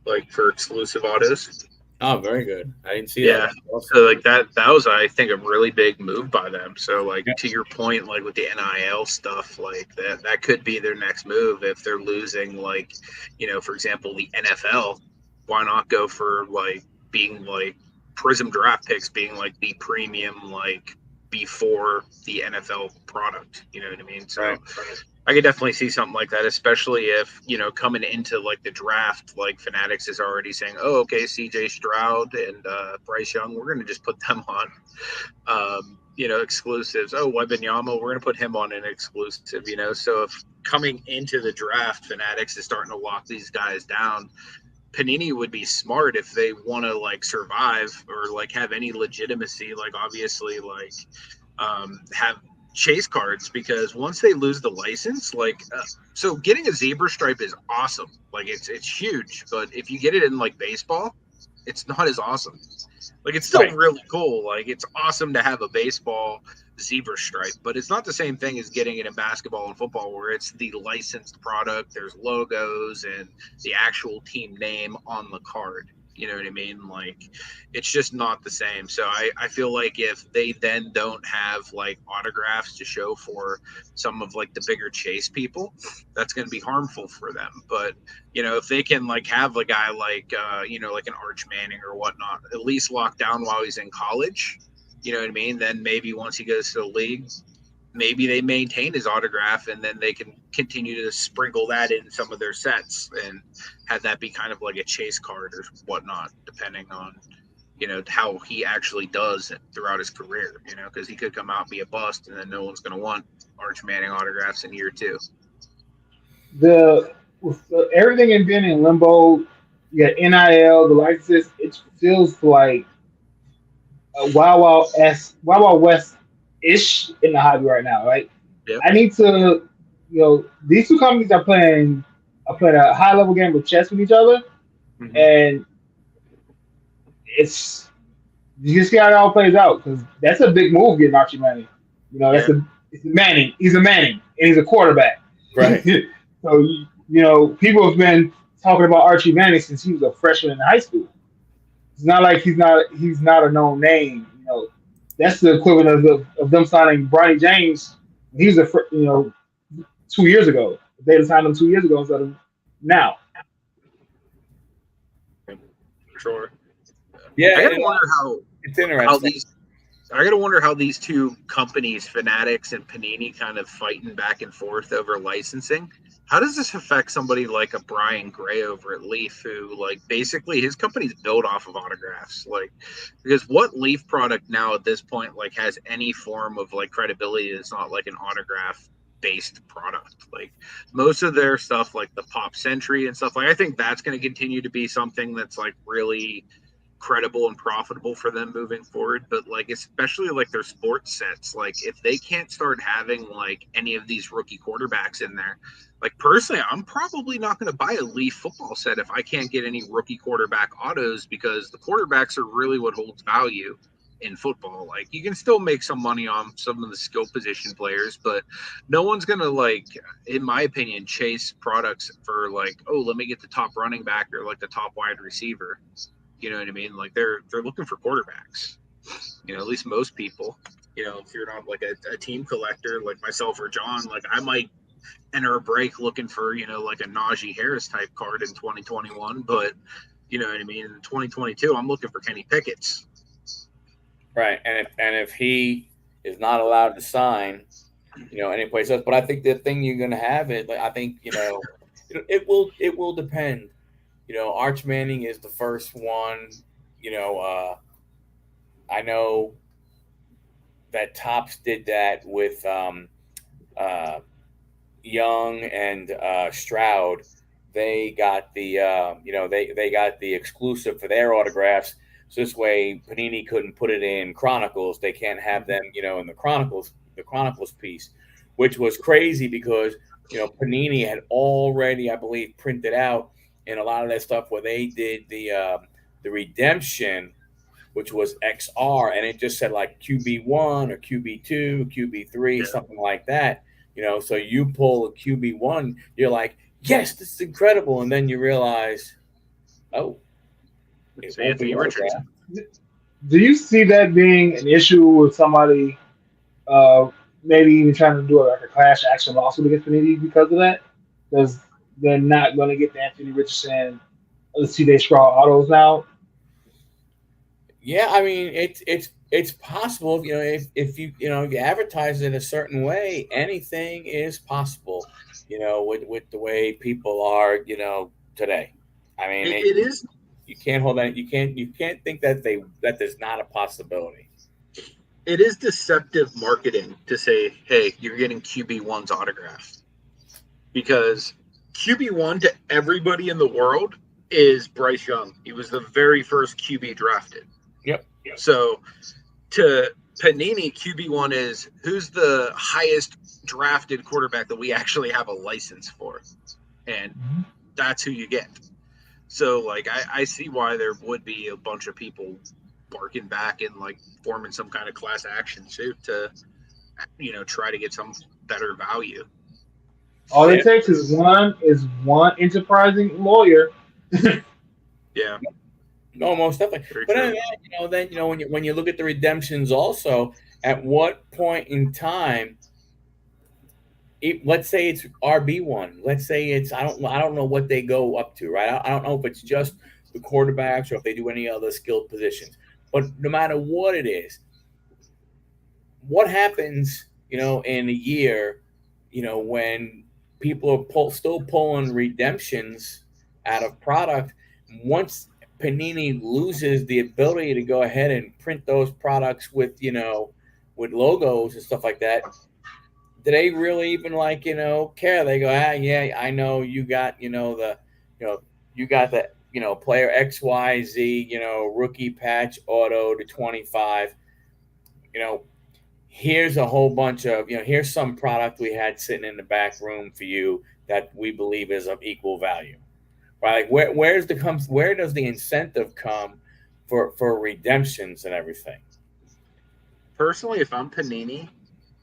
like for exclusive autos? Oh, very good. I didn't see Yeah. that. Awesome. So like that was, I think, a really big move by them. So like to your point, like with the NIL stuff, like that could be their next move if they're losing, like, for example, the NFL. Why not go for like being like Prism draft picks being like the premium, like before the NFL product? You know what I mean? So Right. I could definitely see something like that, especially if, coming into like the draft, like Fanatics is already saying, oh, okay, CJ Stroud and Bryce Young, we're going to just put them on, exclusives. Oh, Wembanyama, we're going to put him on an exclusive, So if coming into the draft, Fanatics is starting to lock these guys down, Panini would be smart if they want to like survive or like have any legitimacy, like obviously like have chase cards, because once they lose the license, like so getting a zebra stripe is awesome, like it's huge, but if you get it in like baseball, it's not as awesome. Like it's still Right. really cool. Like it's awesome to have a baseball zebra stripe, but it's not the same thing as getting it in basketball and football where it's the licensed product. There's logos and the actual team name on the card. You know what I mean? Like, it's just not the same. So I feel like if they then don't have like autographs to show for some of like the bigger chase people, that's going to be harmful for them. But, you know, if they can like have a guy like, you know, like an Arch Manning or whatnot, at least locked down while he's in college, you know what I mean? Then maybe once he goes to the league, maybe they maintain his autograph and then they can continue to sprinkle that in some of their sets and have that be kind of like a chase card or whatnot, depending on, you know, how he actually does throughout his career, you know, because he could come out and be a bust and then no one's going to want Arch Manning autographs in year two. With everything in being in limbo, yeah, NIL, the licenses, it feels like a Wild Wild West ish in the hobby right now, right? Yep. I need to, these two companies are playing a high level game of chess with each other, and it's you just see how it all plays out because that's a big move getting Archie Manning. You know, it's a Manning. He's a Manning, and he's a quarterback. Right. So you know, people have been talking about Archie Manning since he was a freshman in high school. It's not like he's not a known name. You know, that's the equivalent of them signing Bronny James. He was 2 years ago. They had signed him 2 years ago instead of now. Sure. Yeah, I gotta wonder it's interesting. I gotta wonder how these two companies, Fanatics and Panini, kind of fighting back and forth over licensing. How does this affect somebody like a Brian Gray over at Leaf, who like basically his company's built off of autographs? Like, because what Leaf product now at this point like has any form of like credibility that's not like an autograph based product? Like most of their stuff, like the Pop Century and stuff, like I think that's going to continue to be something that's like really credible and profitable for them moving forward. But like especially like their sports sets, like if they can't start having like any of these rookie quarterbacks in there, like personally I'm probably not going to buy a Leaf football set if I can't get any rookie quarterback autos, because the quarterbacks are really what holds value in football. Like you can still make some money on some of the skill position players, but no one's gonna, like, in my opinion, chase products for like, oh, let me get the top running back or like the top wide receiver. You know what I mean? Like they're looking for quarterbacks. You know, at least most people. You know, if you're not like a team collector like myself or John, like I might enter a break looking for, you know, like a Najee Harris type card in 2021, but you know what I mean? In 2022, I'm looking for Kenny Pickett's. Right, and if he is not allowed to sign, you know, any place else, but I think the thing you're going to have is, like, I think, you know, it will depend. You know, Arch Manning is the first one. You know, I know that Topps did that with Young and Stroud. They got the they got the exclusive for their autographs. So this way, Panini couldn't put it in Chronicles. They can't have them, you know, in the Chronicles piece, which was crazy because, you know, Panini had already, I believe, printed out in a lot of that stuff where they did the redemption, which was XR, and it just said like QB1 or QB2, QB3, something like that. You know, so you pull a QB1, you're like, yes, this is incredible, and then you realize, oh, it's Anthony Richardson. Do you see that being an issue with somebody maybe even trying to do like a class action lawsuit against Panini because of that? Because they're not going to get the Anthony Richardson or the C.J. Stroud autos now. Yeah, I mean it's possible. You know, if you advertise it a certain way, anything is possible. You know, with the way people are, you know, today. I mean, it is. You can't hold that. You can't think that there's not a possibility. It is deceptive marketing to say, hey, you're getting QB1's autograph, because QB1 to everybody in the world is Bryce Young. He was the very first QB drafted. Yep. So to Panini, QB1 is who's the highest drafted quarterback that we actually have a license for, and that's who you get. So like I see why there would be a bunch of people barking back and like forming some kind of class action suit to try to get some better value. All it takes is one enterprising lawyer. Yeah. No, most definitely. Very But true. then when you look at the redemptions, also, at what point in time, let's say it's RB1. Let's say it's I don't know what they go up to, right? I don't know if it's just the quarterbacks or if they do any other skilled positions. But no matter what it is, what happens, in a year, when people are still pulling redemptions out of product once Panini loses the ability to go ahead and print those products with with logos and stuff like that. Do they really even care? They go, yeah, I know you got you know you got the player XYZ rookie patch auto to 25. You know, here's a whole bunch of here's some product we had sitting in the back room for you that we believe is of equal value, right? Like where does the incentive come for redemptions and everything? Personally, if I'm Panini,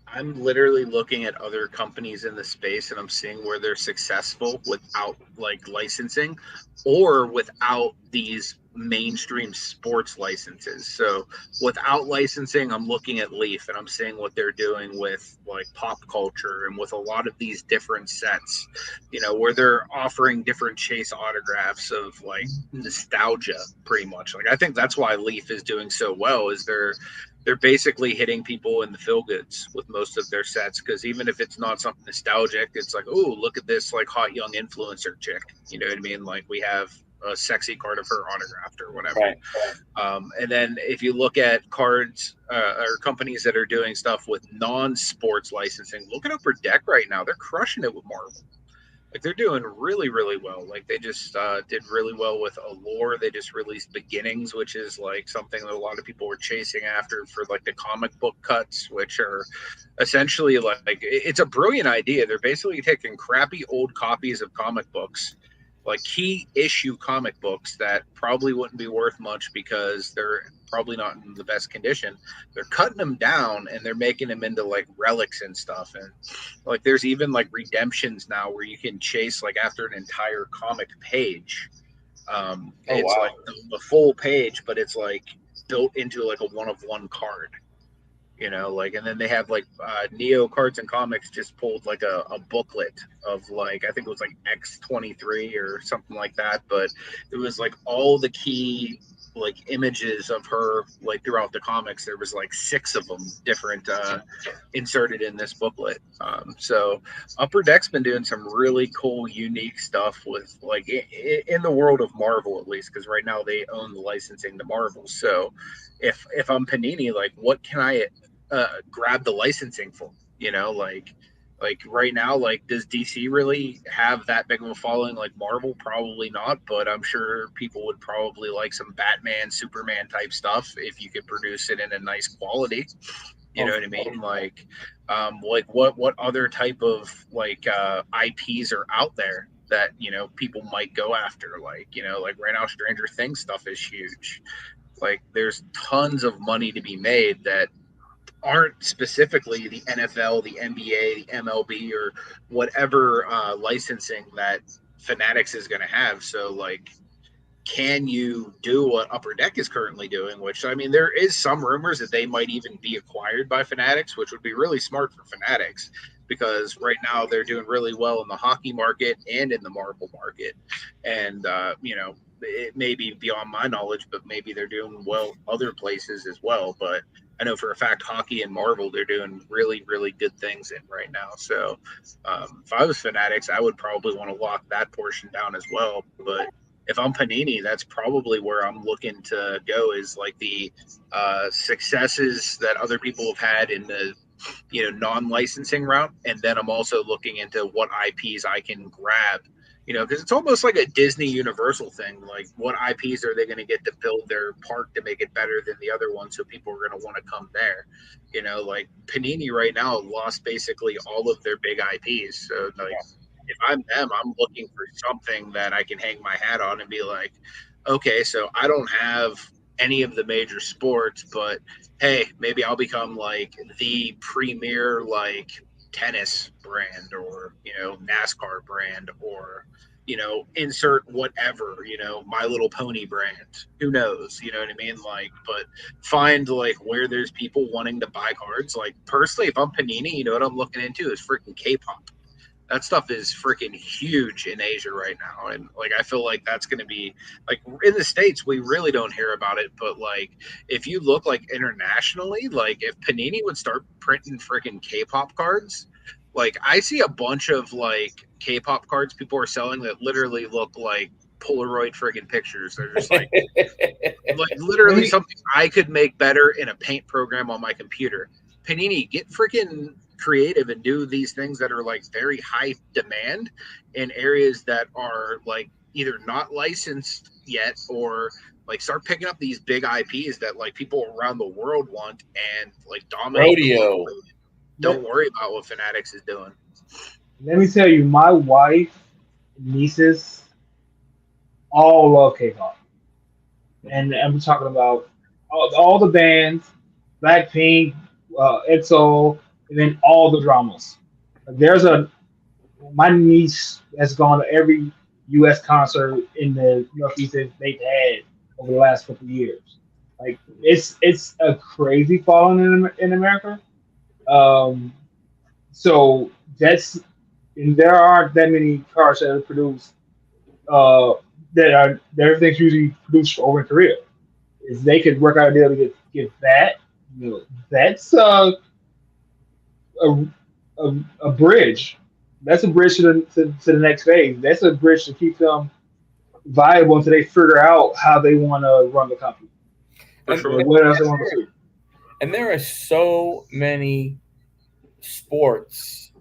I'm literally looking at other companies in the space and I'm seeing where they're successful without like licensing or without these mainstream sports licenses. So without licensing, I'm looking at Leaf and I'm seeing what they're doing with like pop culture and with a lot of these different sets, where they're offering different chase autographs of like nostalgia pretty much. Like I think that's why Leaf is doing so well is they're basically hitting people in the feel goods with most of their sets because even if it's not something nostalgic, it's like, oh, look at this like hot young influencer chick. You know what I mean? Like we have a sexy card of her autographed or whatever. Right. And then if you look at cards or companies that are doing stuff with non-sports licensing, look at Upper Deck right now. They're crushing it with Marvel. Like they're doing really, really well. Like they just did really well with Allure. They just released Beginnings, which is like something that a lot of people were chasing after for like the comic book cuts, which are essentially like it's a brilliant idea. They're basically taking crappy old copies of comic books, like key issue comic books that probably wouldn't be worth much because they're probably not in the best condition. They're cutting them down and they're making them into like relics and stuff. And like there's even like redemptions now where you can chase like after an entire comic page. It's Wow. like the full page, but it's like built into like a one of one card. Like, and then they have like Neo Cards and Comics just pulled like a booklet of like I think it was like X23 or something like that, but it was like all the key like images of her like throughout the comics. There was like 6 of them different inserted in this booklet. So Upper Deck's been doing some really cool, unique stuff with like in the world of Marvel at least, because right now they own the licensing to Marvel. So if I'm Panini, like what can I grab the licensing for? Like right now, like does DC really have that big of a following like Marvel? Probably not, but I'm sure people would probably like some Batman, Superman type stuff if you could produce it in a nice quality. You know what I mean? Like what other type of like IPs are out there that people might go after? Like right now, Stranger Things stuff is huge. Like there's tons of money to be made that aren't specifically the NFL, the NBA, the MLB, or whatever licensing that Fanatics is going to have. So, like, can you do what Upper Deck is currently doing? Which, I mean, there is some rumors that they might even be acquired by Fanatics, which would be really smart for Fanatics because right now they're doing really well in the hockey market and in the Marvel market. And, it may be beyond my knowledge, but maybe they're doing well other places as well. But I know for a fact hockey and Marvel, they're doing really, really good things in right now. So if I was Fanatics, I would probably want to lock that portion down as well. But if I'm Panini, that's probably where I'm looking to go is like the successes that other people have had in the non-licensing route, and then I'm also looking into what IPs I can grab. Because it's almost like a Disney Universal thing. Like, what IPs are they going to get to build their park to make it better than the other one, so people are going to want to come there? Like Panini right now lost basically all of their big IPs. So, like, if I'm them, I'm looking for something that I can hang my hat on and be like, okay, so I don't have any of the major sports, but hey, maybe I'll become like the premier like tennis brand or, NASCAR brand or, insert whatever, My Little Pony brand. Who knows? You know what I mean? Like, but find like where there's people wanting to buy cards. Like personally, if I'm Panini, you know what I'm looking into is freaking K-pop. That stuff is freaking huge in Asia right now. And like, I feel like that's going to be like in the States, we really don't hear about it. But like, if you look like internationally, like if Panini would start printing freaking K-pop cards, like I see a bunch of like K-pop cards people are selling that literally look like Polaroid freaking pictures. They're just like literally something I could make better in a paint program on my computer. Panini, get freaking creative and do these things that are like very high demand in areas that are like either not licensed yet or like start picking up these big IPs that like people around the world want and like dominate. Rodeo. Don't worry about what Fanatics is doing. Let me tell you, my wife, nieces, all love K-pop, and I'm talking about all the bands, Blackpink, EXO, and then all the dramas. My niece has gone to every U.S. concert in the Northeast that they've had over the last couple of years. Like it's a crazy following in America. Um, so that's and there aren't that many cars that are produced that everything's usually produced over in Korea. If they could work out a deal to get that, that's a, a bridge. That's a bridge to the next phase. That's a bridge to keep them viable until they figure out how they want to run the company. What else they want to do. And there are so many sports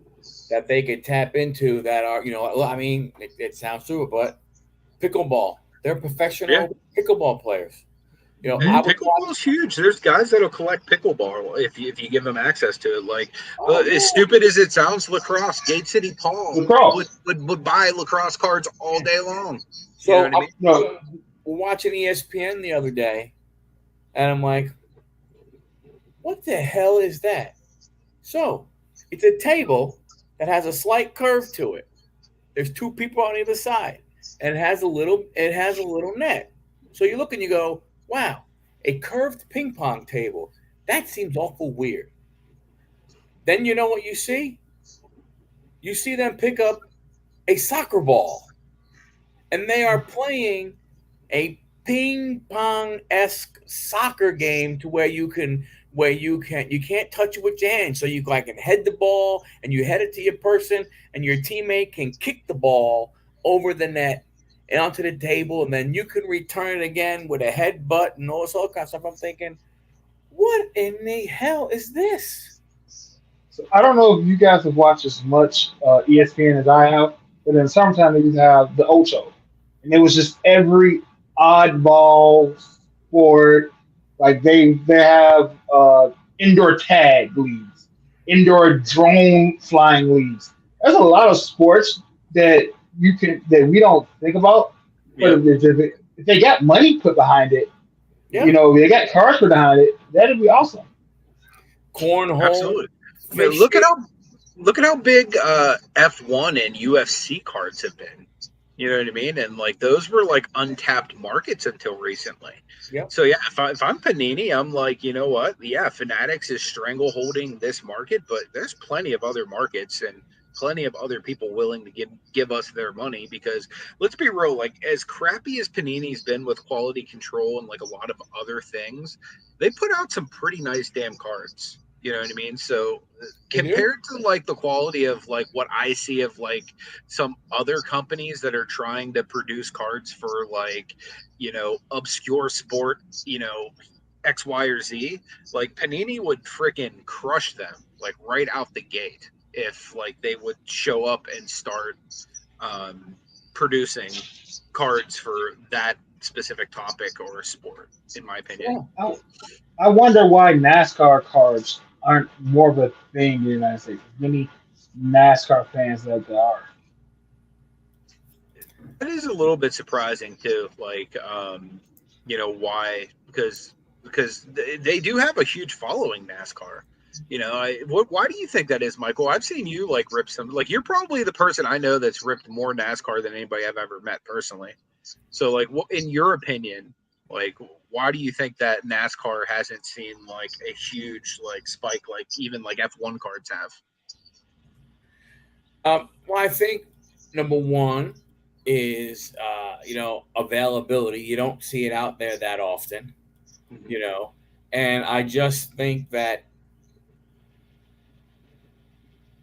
that they could tap into that are, I mean, it sounds stupid, but pickleball. They're professional pickleball players. Pickleball is huge. There's guys that'll collect pickleball if you give them access to it. Like as stupid as it sounds, lacrosse. Gate City Paul would buy lacrosse cards all day long. So you know what I mean? We're watching ESPN the other day, and I'm like, "What the hell is that?" So it's a table that has a slight curve to it. There's two people on either side, and it has a little net. So you look and you go, wow, a curved ping pong table. That seems awful weird. Then you know what you see? You see them pick up a soccer ball. And they are playing a ping pong-esque soccer game to where you can't touch it with your hands. So you can head the ball and you head it to your person and your teammate can kick the ball over the net and onto the table, and then you can return it again with a headbutt and all this other kind of stuff. I'm thinking, what in the hell is this? So I don't know if you guys have watched as much ESPN as I have, but in the summertime they used to have the Ocho, and it was just every oddball sport. Like they have indoor tag leagues, indoor drone flying leagues. There's a lot of sports that we don't think about, but if they got money put behind it, they got cars put behind it, that'd be awesome. Cornhole, absolutely. I mean, look at how big F1 and UFC cards have been. You know what I mean? And like those were like untapped markets until recently. Yep. So yeah, if I'm Panini, I'm like, you know what? Yeah, Fanatics is strangleholding this market, but there's plenty of other markets and plenty of other people willing to give us their money, because let's be real, like as crappy as Panini's been with quality control and like a lot of other things, they put out some pretty nice damn cards. You know what I mean? So compared to like the quality of like what I see of like some other companies that are trying to produce cards for like, obscure sport, X, Y, or Z, like Panini would freaking crush them like right out the gate if like they would show up and start producing cards for that specific topic or sport, in my opinion. Yeah, I wonder why NASCAR cards aren't more of a thing in the United States. Many NASCAR fans that there are. That is a little bit surprising too. Like, why? Because they do have a huge following, NASCAR. Why do you think that is, Michael? I've seen you like rip some. Like, you're probably the person I know that's ripped more NASCAR than anybody I've ever met personally. So, like, what, in your opinion, like, why do you think that NASCAR hasn't seen like a huge like spike, like even like F1 cards have? Well, I think number one is availability. You don't see it out there that often, and I just think that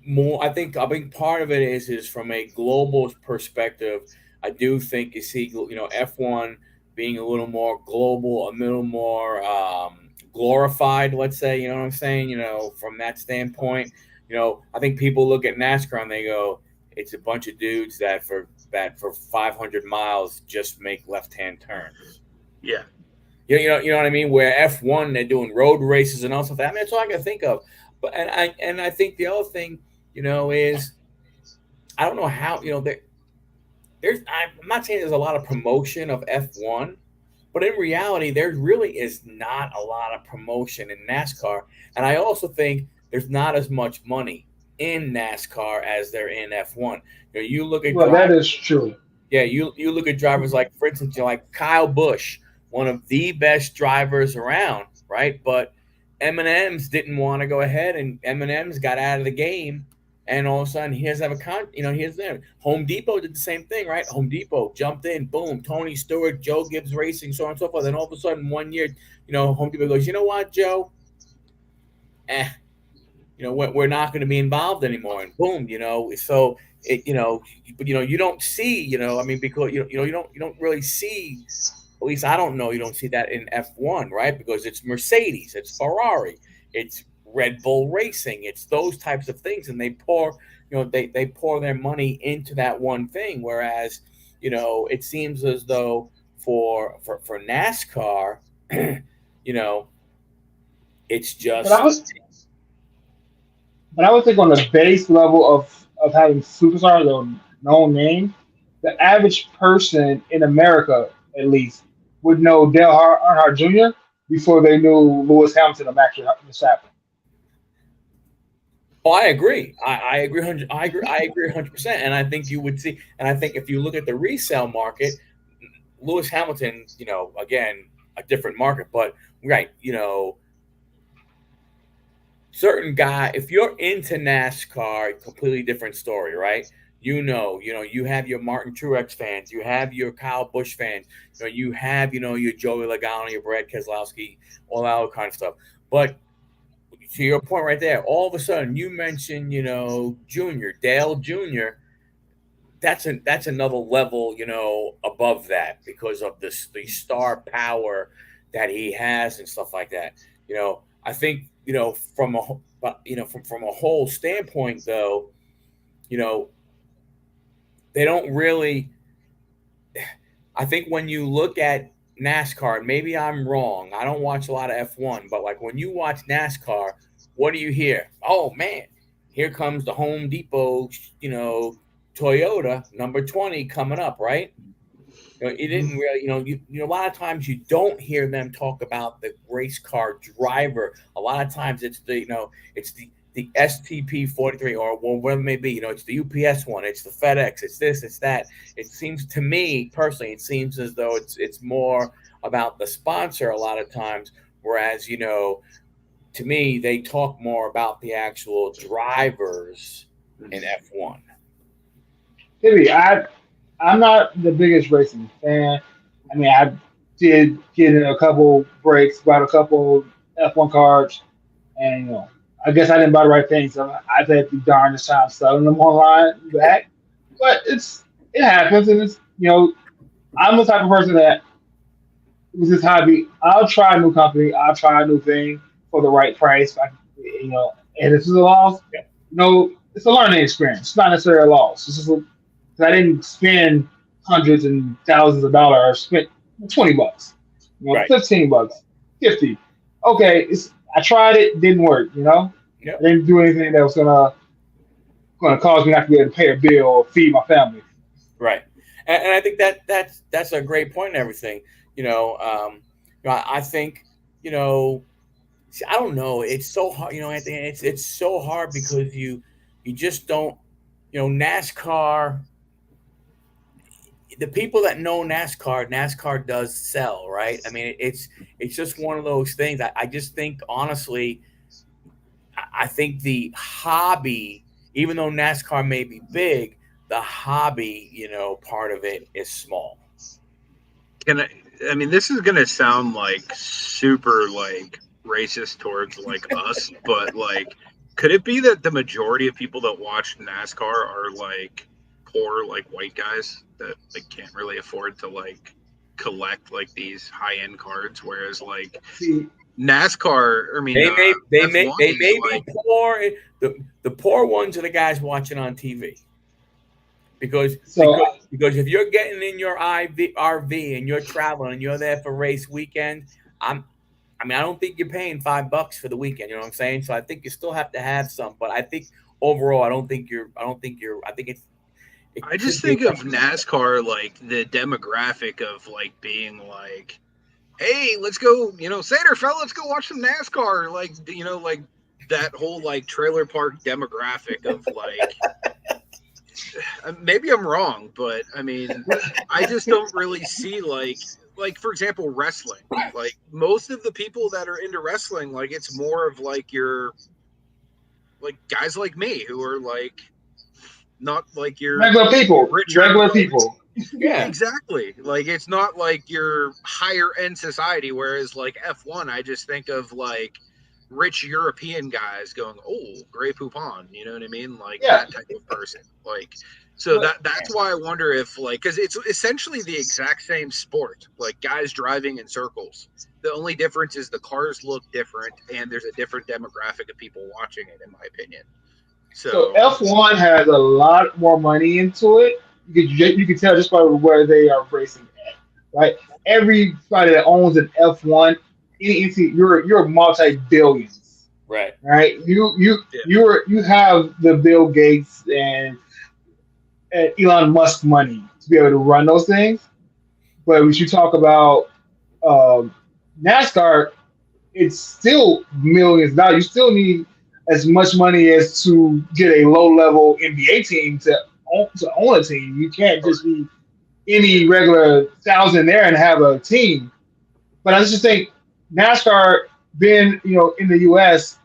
more. I think a big part of it is from a global perspective. I do think you see F1 being a little more global, a little more glorified. Let's say, you know what I'm saying. From that standpoint, I think people look at NASCAR and they go, it's a bunch of dudes that for 500 miles just make left-hand turns. Yeah. You know what I mean? Where F1, they're doing road races and all stuff. I mean, that's all I can think of. But and I think the other thing, is I don't know how, I'm not saying there's a lot of promotion of F1, but in reality, there really is not a lot of promotion in NASCAR. And I also think there's not as much money in NASCAR as there in F1. You look at that is true. Yeah, you look at drivers like, for instance, like Kyle Busch, one of the best drivers around, right? But M&M's didn't want to go ahead, and M&M's got out of the game, and all of a sudden he doesn't have he's there. Home Depot did the same thing, right? Home Depot jumped in, boom, Tony Stewart, Joe Gibbs Racing, so on and so forth. And all of a sudden, one year, Home Depot goes, you know what, Joe? We're not going to be involved anymore, and boom, so it, but you don't see, I mean, because you don't really see. At least I don't know. You don't see that in F1, right? Because it's Mercedes, it's Ferrari, it's Red Bull Racing, it's those types of things, and they pour, they pour their money into that one thing. Whereas, it seems as though for NASCAR, it's just. But I would think on the base level of having superstars or known name, the average person in America, at least, would know Dale Earnhardt Jr. before they knew Lewis Hamilton or Max Verstappen. Oh, I agree. I agree. I agree 100%. And I think you would see. And I think if you look at the resale market, Lewis Hamilton, again, a different market, but right, certain guy. If you're into NASCAR, completely different story, right? You have your Martin Truex fans, you have your Kyle Busch fans, you have, your Joey Logano, your Brad Keselowski, all that kind of stuff. But to your point right there, all of a sudden you mentioned, Dale Jr. That's another level, above that because of the star power that he has and stuff like that. I think, from a whole standpoint, though, they don't really. I think when you look at NASCAR, maybe I'm wrong. I don't watch a lot of F1, but like when you watch NASCAR, what do you hear? Oh man, here comes the Home Depot, Toyota number 20 coming up, right? It didn't really, a lot of times you don't hear them talk about the race car driver. A lot of times it's it's the STP 43 or whatever it may be. It's the UPS one, it's the FedEx, it's this, it's that. It seems to me personally, it seems as though it's more about the sponsor a lot of times, whereas to me they talk more about the actual drivers in F1. Maybe I'm not the biggest racing fan. I mean, I did get in a couple breaks, bought a couple F1 cards, and I guess I didn't buy the right things. So I've had the darndest time selling them online back. But it happens, and it's I'm the type of person that with this hobby, I'll try a new company, I'll try a new thing for the right price. And if it's a loss, it's a learning experience. It's not necessarily a loss. It's just I didn't spend hundreds and thousands of dollars. I spent $20, right. $15, $50. Okay, I tried it, didn't work. Yep. I didn't do anything that was gonna cause me not to be able to pay a bill or feed my family. Right, and I think that's a great point and everything. You know, I think, see, I don't know. It's so hard, Anthony. It's so hard because you just don't, NASCAR. The people that know NASCAR does sell, right? I mean, it's just one of those things. I just think honestly, I think the hobby, even though NASCAR may be big, the hobby, part of it is small. Can I mean, this is gonna sound like super like racist towards like us, but like, could it be that the majority of people that watch NASCAR are like poor, like white guys that like can't really afford to like collect like these high end cards, whereas like See, NASCAR, I mean, F1 They is may be like poor. The poor ones are the guys watching on TV. Because so if you're getting in your RV and you're traveling and you're there for race weekend, I mean, I don't think you're paying $5 for the weekend. You know what I'm saying? So I think you still have to have some. But I think overall, I don't think you're. I don't think you're. I think it I could just be think of NASCAR like the demographic of like being like, hey, let's go, Sanderfeld, let's go watch some NASCAR. Like, like that whole like trailer park demographic of like, maybe I'm wrong, but I mean, I just don't really see like for example, wrestling. Like most of the people that are into wrestling, like it's more of like your like guys like me who are like not like your regular people, richer regular like people. Yeah. exactly. Like it's not like your higher end society. Whereas like F1, I just think of like rich European guys going, "Oh, Grey Poupon," you know what I mean? Like Yeah, that type of person. Like so but that's why I wonder if like because it's essentially the exact same sport. Like guys driving in circles. The only difference is the cars look different and there's a different demographic of people watching it, in my opinion. so So F1 has a lot more money into it. You can tell just by where they are racing at, right? Everybody that owns an F1, you're multi billions, Right. right? yeah, You have the Bill Gates and Elon Musk money to be able to run those things. But when you talk about um, NASCAR, it's still millions of dollars. You still need as much money as to get a low level NBA team to own a team. You can't just be yeah. any regular thousand there and have a team. But I just think NASCAR being in the US,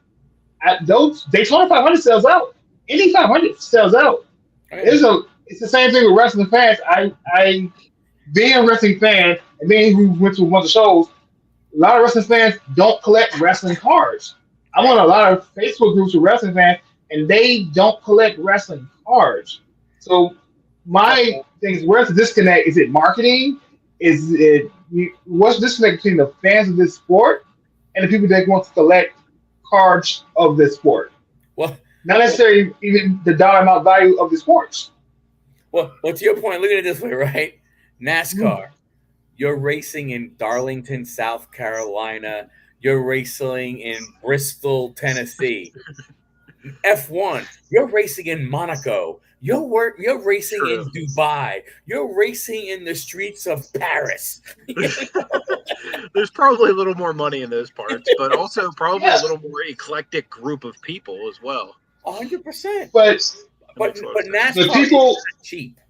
at those Daytona 500 sells out. Indy 500 sells out. Oh, yeah. It's the same thing with wrestling fans. I being a wrestling fan and being who went to a bunch of shows, a lot of wrestling fans don't collect wrestling cards. I'm on Right. a lot of Facebook groups with wrestling fans, and they don't collect wrestling cards. So my thing is, where's the disconnect? Is it marketing? Is it what's the disconnect between the fans of this sport and the people that want to collect cards of this sport? Well, Not necessarily even the dollar amount value of the sports. well, to your point, look at it this way, right? Mhm. NASCAR. You're racing in Darlington, South Carolina. You're racing in Bristol, Tennessee. F1, you're racing in Monaco. You're racing True. in Dubai. You're racing in the streets of Paris. There's probably a little more money in those parts, but also probably a Yeah, little more eclectic group of people as well. 100%. but That makes a lot of But sense. the NASCAR is people not cheap.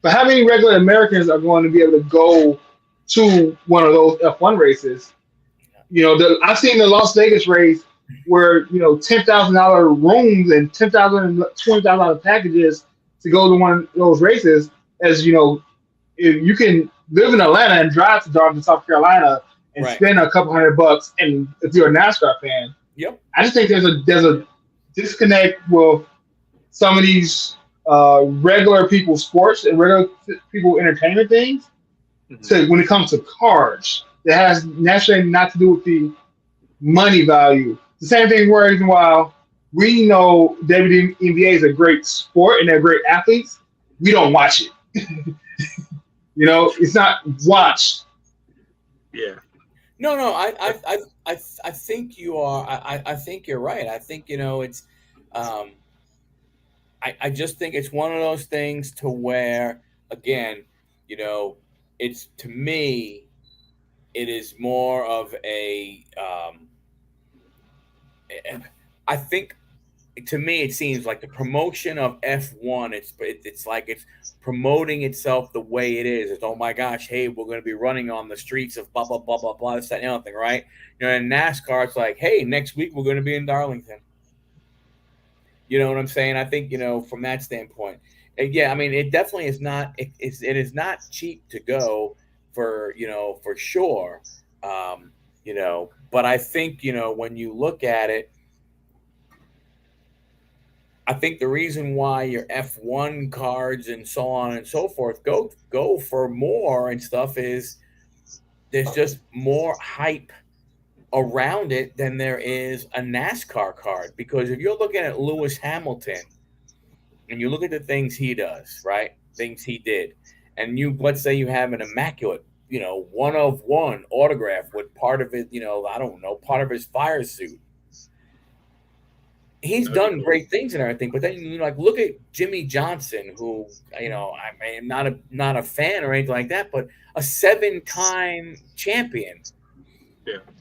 But how many regular Americans are going to be able to go to one of those F1 races? I've seen the Las Vegas race where $10,000 rooms and $20,000 packages to go to one of those races. As if you can live in Atlanta and drive to Darlington, South Carolina, and Right. spend a couple $100, and if you're a NASCAR fan, Yep. I just think there's a disconnect with some of these regular people sports and regular people entertainment things. Mhm. So when it comes to cards, that has naturally not to do with the money value. The same thing where even while we know WNBA is a great sport and they're great athletes, we don't watch it. It's not watched. Yeah. No. I think you are. I think you're right. I think it's. Um, I just think it's one of those things to where, again, you know, it's to me. it is more of a. I think to me it seems like the promotion of F1. It's like it's promoting itself the way it is. It's, oh my gosh, hey, we're going to be running on the streets of blah blah blah blah blah. This that and the other thing, right? In NASCAR, it's like, hey, next week we're going to be in Darlington. You know what I'm saying? I think from that standpoint, and yeah, I mean, it definitely is not. It is not cheap to go for sure. But I think when you look at it, I think the reason why your F1 cards and so on and so forth go for more and stuff is there's just more hype around it than there is a NASCAR card. Because if you're looking at Lewis Hamilton and you look at the things he does, right? Things he did, and let's say you have an immaculate, one of one autograph with part of it, I don't know, part of his fire suit. He's done great things and everything, but then look at Jimmy Johnson, who I am not a fan or anything like that, but a 7-time champion,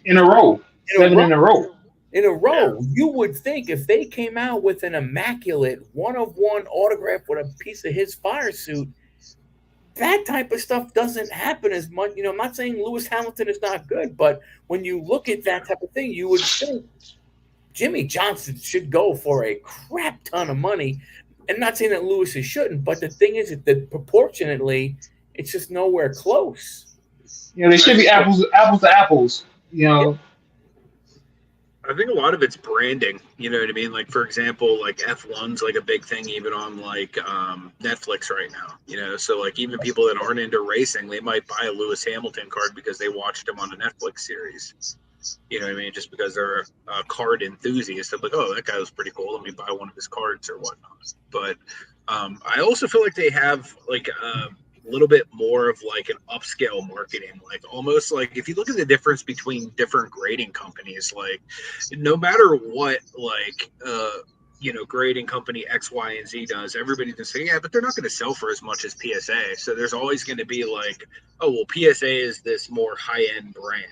in a row, seven in a row. Yeah. You would think if they came out with an immaculate one of one autograph with a piece of his fire suit, that type of stuff doesn't happen as much. I'm not saying Lewis Hamilton is not good, but when you look at that type of thing, you would think Jimmy Johnson should go for a crap ton of money. And not saying that Lewis shouldn't, but the thing is that proportionately, it's just nowhere close. They should be apples to apples. I think a lot of it's branding. You know what I mean? Like, for example, like F1's like a big thing even on like Netflix right now. So like even people that aren't into racing, they might buy a Lewis Hamilton card because they watched him on a Netflix series. You know what I mean? Just because they're a card enthusiast. I'm like, oh, that guy was pretty cool. Let me buy one of his cards or whatnot. But I also feel like they have like a little bit more of like an upscale marketing. Like almost like if you look at the difference between different grading companies, like no matter what, like, grading company X, Y, and Z does, everybody can say, yeah, but they're not going to sell for as much as PSA. So there's always going to be like, oh, well, PSA is this more high-end brand.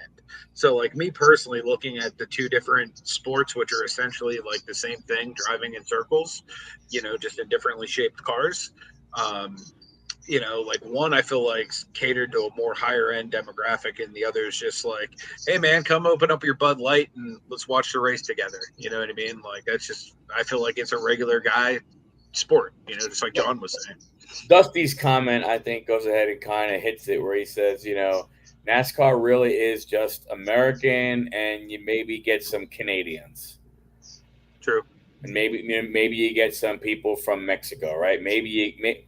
So like me personally, looking at the two different sports, which are essentially like the same thing, driving in circles, just in differently shaped cars. Like one I feel like catered to a more higher end demographic, and the other is just like, hey man, come open up your Bud Light and let's watch the race together. You know what I mean? Like that's just, I feel like it's a regular guy sport, just like John was saying. Dusty's comment, I think, goes ahead and kind of hits it where he says, NASCAR really is just American, and you maybe get some Canadians. True. And maybe you get some people from Mexico, right? Maybe you get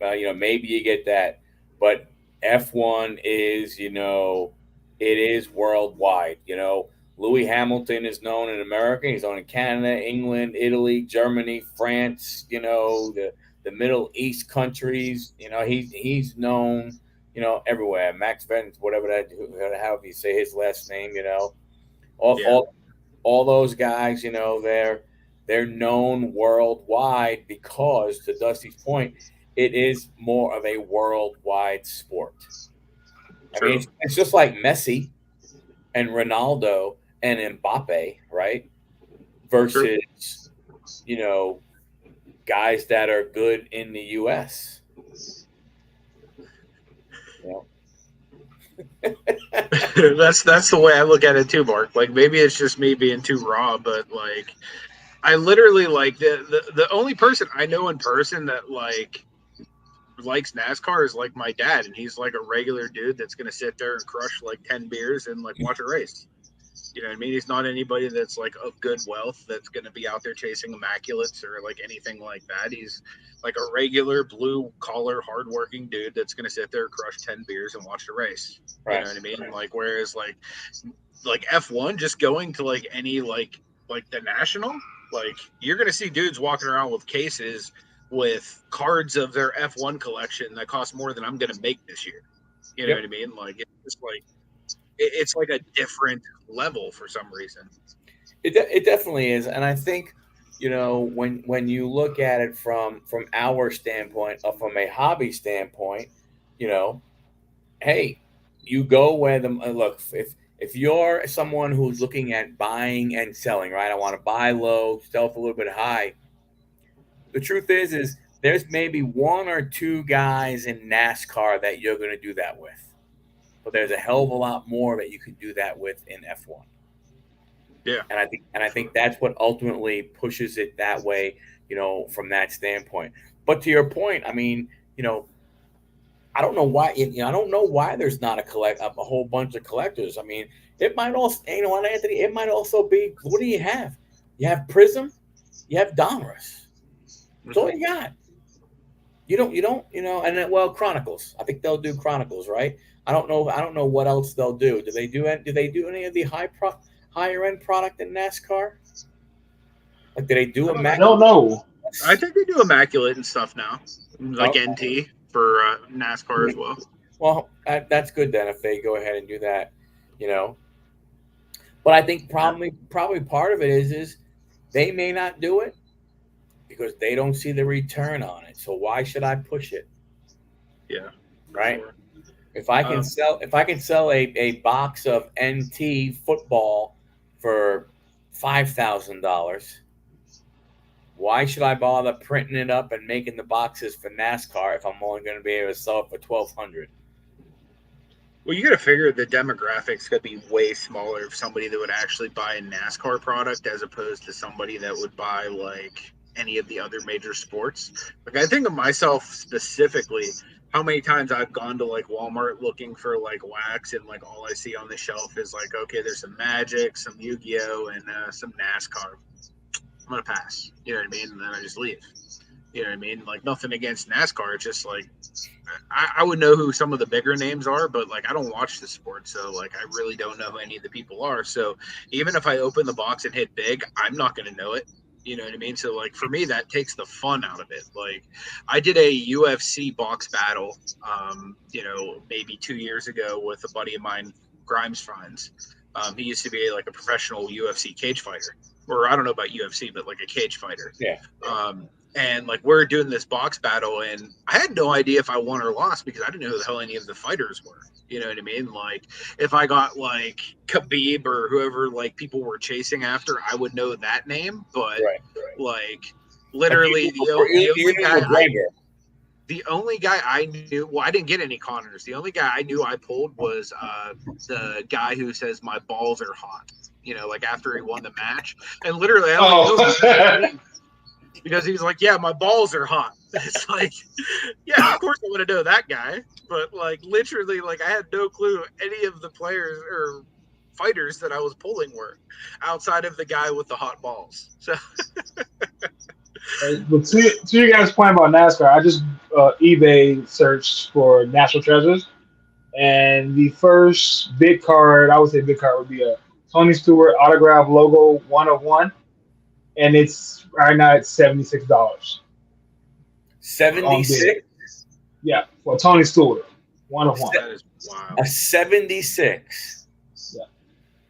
that. But F1 is, it is worldwide. Louis Hamilton is known in America. He's known in Canada, England, Italy, Germany, France. The Middle East countries. He's known. Everywhere. Max Venz, whatever however you say his last name. All those guys. They're known worldwide because, to Dusty's point, it is more of a worldwide sport. True. I mean, it's just like Messi and Ronaldo and Mbappe, right? Versus, guys that are good in the U.S. That's the way I look at it too, Mark. Like maybe it's just me being too raw, but like I literally like the only person I know in person that like likes NASCAR is like my dad, and he's like a regular dude that's gonna sit there and crush like 10 beers and like watch a race. You know what I mean? He's not anybody that's like of good wealth that's going to be out there chasing immaculates or like anything like that. He's like a regular blue collar, hardworking dude that's going to sit there, crush 10 beers and watch the race. Right. You know what I mean? Like, whereas like F1 just going to like any, like the national, like you're going to see dudes walking around with cases with cards of their F1 collection that cost more than I'm going to make this year. You know what I mean? Like, it's just like, it's like a different level for some reason. It definitely is, and I think when you look at it from our standpoint, or from a hobby standpoint, hey, you go where the look. If you're someone who's looking at buying and selling, right? I want to buy low, sell for a little bit high. The truth is there's maybe one or two guys in NASCAR that you're going to do that with, but there's a hell of a lot more that you can do that with in F1. Yeah, and I think that's what ultimately pushes it that way, from that standpoint. But to your point, I mean, I don't know why. I don't know why there's not a whole bunch of collectors. I mean, it might also, Anthony, it might also be, what do you have? You have Prism, you have Donruss. That's all you got. You don't, and then, well, Chronicles. I think they'll do Chronicles, right? I don't know what else they'll do. Do they do any of the higher end product in NASCAR? Like, do they do I don't know. I think they do Immaculate and stuff now, like NT for NASCAR as well. Well, that's good then if they go ahead and do that, But I think probably part of it is they may not do it because they don't see the return on it. So why should I push it? Yeah. Right. Sure. If I can sell a box of NT football for $5,000, why should I bother printing it up and making the boxes for NASCAR if I'm only going to be able to sell it for $1,200? Well, you got to figure the demographics could be way smaller of somebody that would actually buy a NASCAR product as opposed to somebody that would buy like any of the other major sports. Like, I think of myself specifically, how many times I've gone to like Walmart looking for like wax, and like all I see on the shelf is like, okay, there's some Magic, some Yu-Gi-Oh, and some NASCAR. I'm gonna pass. You know what I mean? And then I just leave. You know what I mean? Like, nothing against NASCAR. It's just like I would know who some of the bigger names are, but like I don't watch the sport, so like I really don't know who any of the people are. So even if I open the box and hit big, I'm not gonna know it. You know what I mean? So like for me, that takes the fun out of it. Like I did a UFC box battle, maybe 2 years ago with a buddy of mine, Grimes Friends. He used to be like a professional UFC cage fighter, or I don't know about UFC, but like a cage fighter. Yeah. And like we're doing this box battle, and I had no idea if I won or lost because I didn't know who the hell any of the fighters were. You know what I mean? Like if I got like Khabib or whoever like people were chasing after, I would know that name. But like literally the only guy I knew, well, I didn't get any Connors. The only guy I knew I pulled was the guy who says my balls are hot. Like after he won the match, and literally, because he was like, yeah, my balls are hot. It's like, yeah, of course I want to know that guy. But like literally, like I had no clue any of the players or fighters that I was pulling were outside of the guy with the hot balls. So but to you guys' point about NASCAR, I just eBay searched for National Treasures, and the first big card, I would say big card, would be a Tony Stewart autograph logo 1/1. And it's right now it's $76. 76? Yeah, for Tony Stewart. 1/1. That is wild. A 76. Yeah.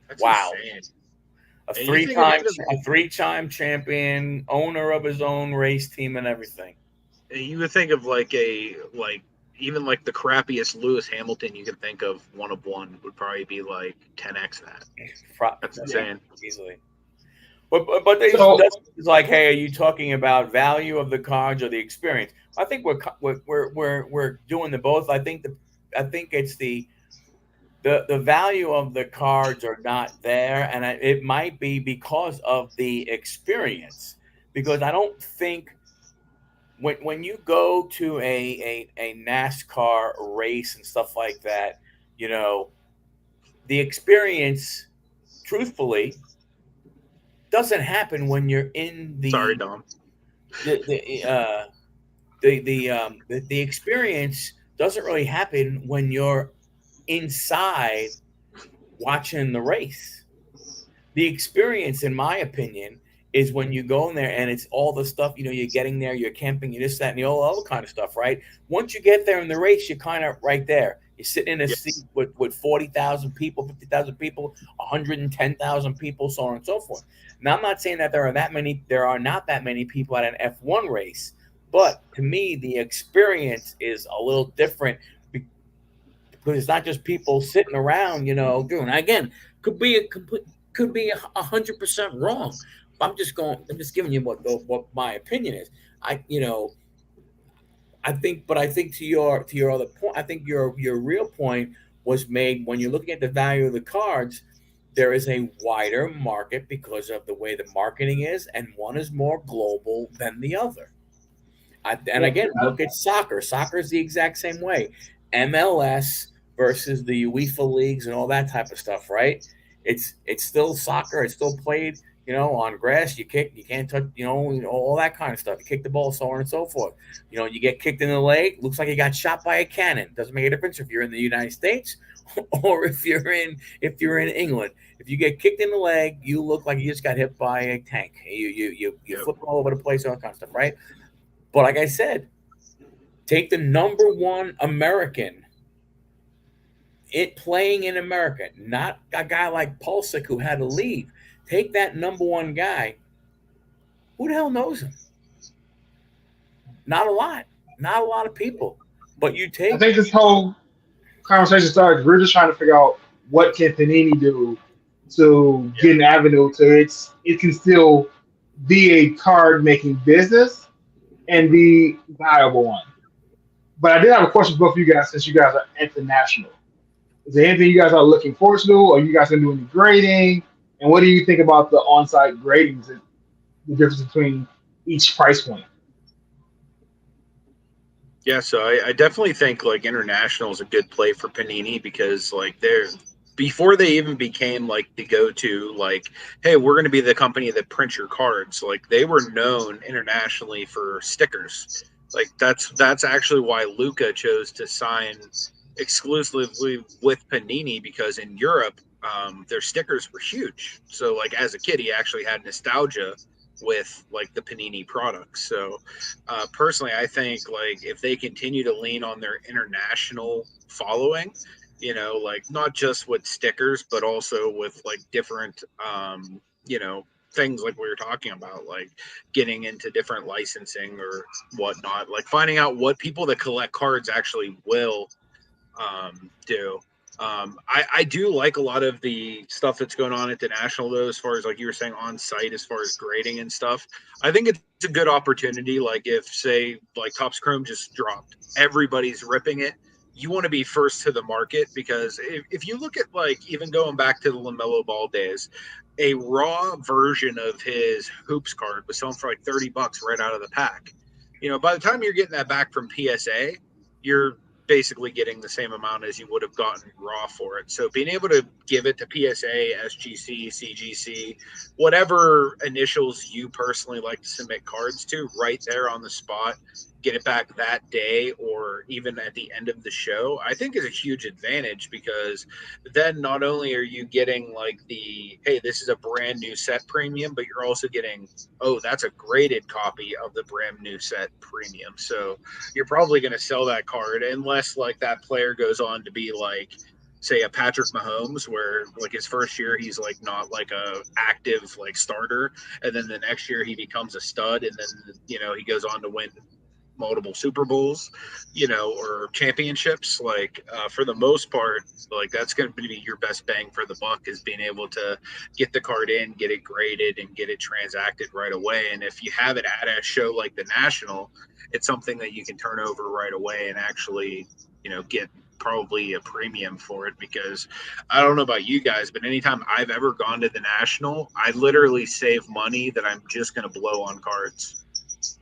That's wow. Insane. A three-time champion, owner of his own race team and everything. You would think of even like the crappiest Lewis Hamilton you can think of, 1/1 would probably be like 10x that. That's insane. Easily. But it's like, hey, are you talking about value of the cards or the experience? I think we're doing the both. I think it's the value of the cards are not there, and it might be because of the experience. Because I don't think when you go to a NASCAR race and stuff like that, the experience, truthfully, doesn't happen when you're in the. Sorry, Dom. The experience doesn't really happen when you're inside watching the race. The experience, in my opinion, is when you go in there and it's all the stuff, you're getting there, you're camping, you're this, that, and the all other kind of stuff, right? Once you get there in the race, you're kind of right there. You're sitting in a seat with 40,000 people, 50,000 people, 110,000 people, so on and so forth. Now, I'm not saying that there are not that many people at an F1 race, but to me, the experience is a little different because it's not just people sitting around, doing. Again, could be 100% wrong. I'm just giving you what my opinion is. I think to your other point, I think your real point was made when you're looking at the value of the cards. There is a wider market because of the way the marketing is, and one is more global than the other. And again, look at soccer. Soccer is the exact same way. MLS versus the UEFA leagues and all that type of stuff, right? It's still soccer. It's still played, on grass. You kick, you can't touch, all that kind of stuff. You kick the ball, so on and so forth. You get kicked in the leg. Looks like you got shot by a cannon. Doesn't make a difference if you're in the United States or if you're in England. If you get kicked in the leg, you look like you just got hit by a tank. You flip all over the place, all that kind of stuff, right? But like I said, take the number one American playing in America, not a guy like Pulisic who had to leave. Take that number one guy. Who the hell knows him? Not a lot. Not a lot of people. But you take. I think this whole conversation started. We're just trying to figure out what can Panini do to get an avenue to it can still be a card making business and be viable one. But I did have a question for both of you guys since you guys are international. Is there anything you guys are looking forward to, or are you guys going to do any grading? And what do you think about the on-site gradings and the difference between each price point? Yeah, so I definitely think like international is a good play for Panini because like before they even became like the go-to, like, hey, we're going to be the company that prints your cards. Like they were known internationally for stickers. Like that's actually why Luca chose to sign exclusively with Panini because in Europe, their stickers were huge. So like as a kid, he actually had nostalgia with like the Panini products. So personally, I think like if they continue to lean on their international following, like not just with stickers, but also with like different, things like we were talking about, like getting into different licensing or whatnot, like finding out what people that collect cards actually will do. I do like a lot of the stuff that's going on at the national though, as far as like you were saying on site, as far as grading and stuff. I think it's a good opportunity. Like if say like Topps Chrome just dropped, everybody's ripping it. You want to be first to the market because if you look at like even going back to the LaMelo Ball days, a raw version of his hoops card was selling for like $30 right out of the pack. By the time you're getting that back from PSA, you're basically getting the same amount as you would have gotten raw for it. So being able to give it to PSA, SGC, CGC, whatever initials you personally like to submit cards to right there on the spot, get it back that day or even at the end of the show, I think is a huge advantage because then not only are you getting like the, hey, this is a brand new set premium, but you're also getting, oh, that's a graded copy of the brand new set premium. So you're probably going to sell that card unless like that player goes on to be like, say a Patrick Mahomes, where like his first year he's like not like a active like starter, and then the next year he becomes a stud, and then he goes on to win multiple Super Bowls, or championships. Like for the most part, like that's going to be your best bang for the buck is being able to get the card in, get it graded, and get it transacted right away. And if you have it at a show like the National, it's something that you can turn over right away and actually, get probably a premium for it because I don't know about you guys, but anytime I've ever gone to the National, I literally save money that I'm just going to blow on cards.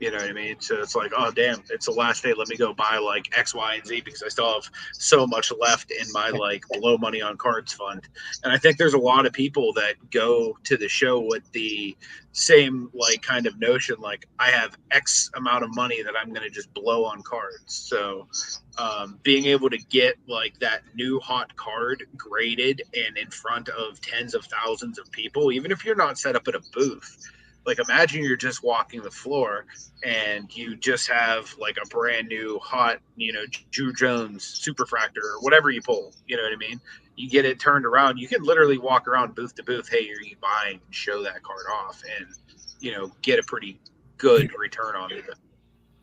You know what I mean? So it's like, oh, damn, it's the last day. Let me go buy like X, Y, and Z because I still have so much left in my like blow money on cards fund. And I think there's a lot of people that go to the show with the same like kind of notion, like I have X amount of money that I'm going to just blow on cards. So being able to get like that new hot card graded and in front of tens of thousands of people, even if you're not set up at a booth, like imagine you're just walking the floor and you just have like a brand new hot, Drew Jones superfractor or whatever you pull, you know what I mean? You get it turned around. You can literally walk around booth to booth. Hey, are you buying? And show that card off and, get a pretty good return on it.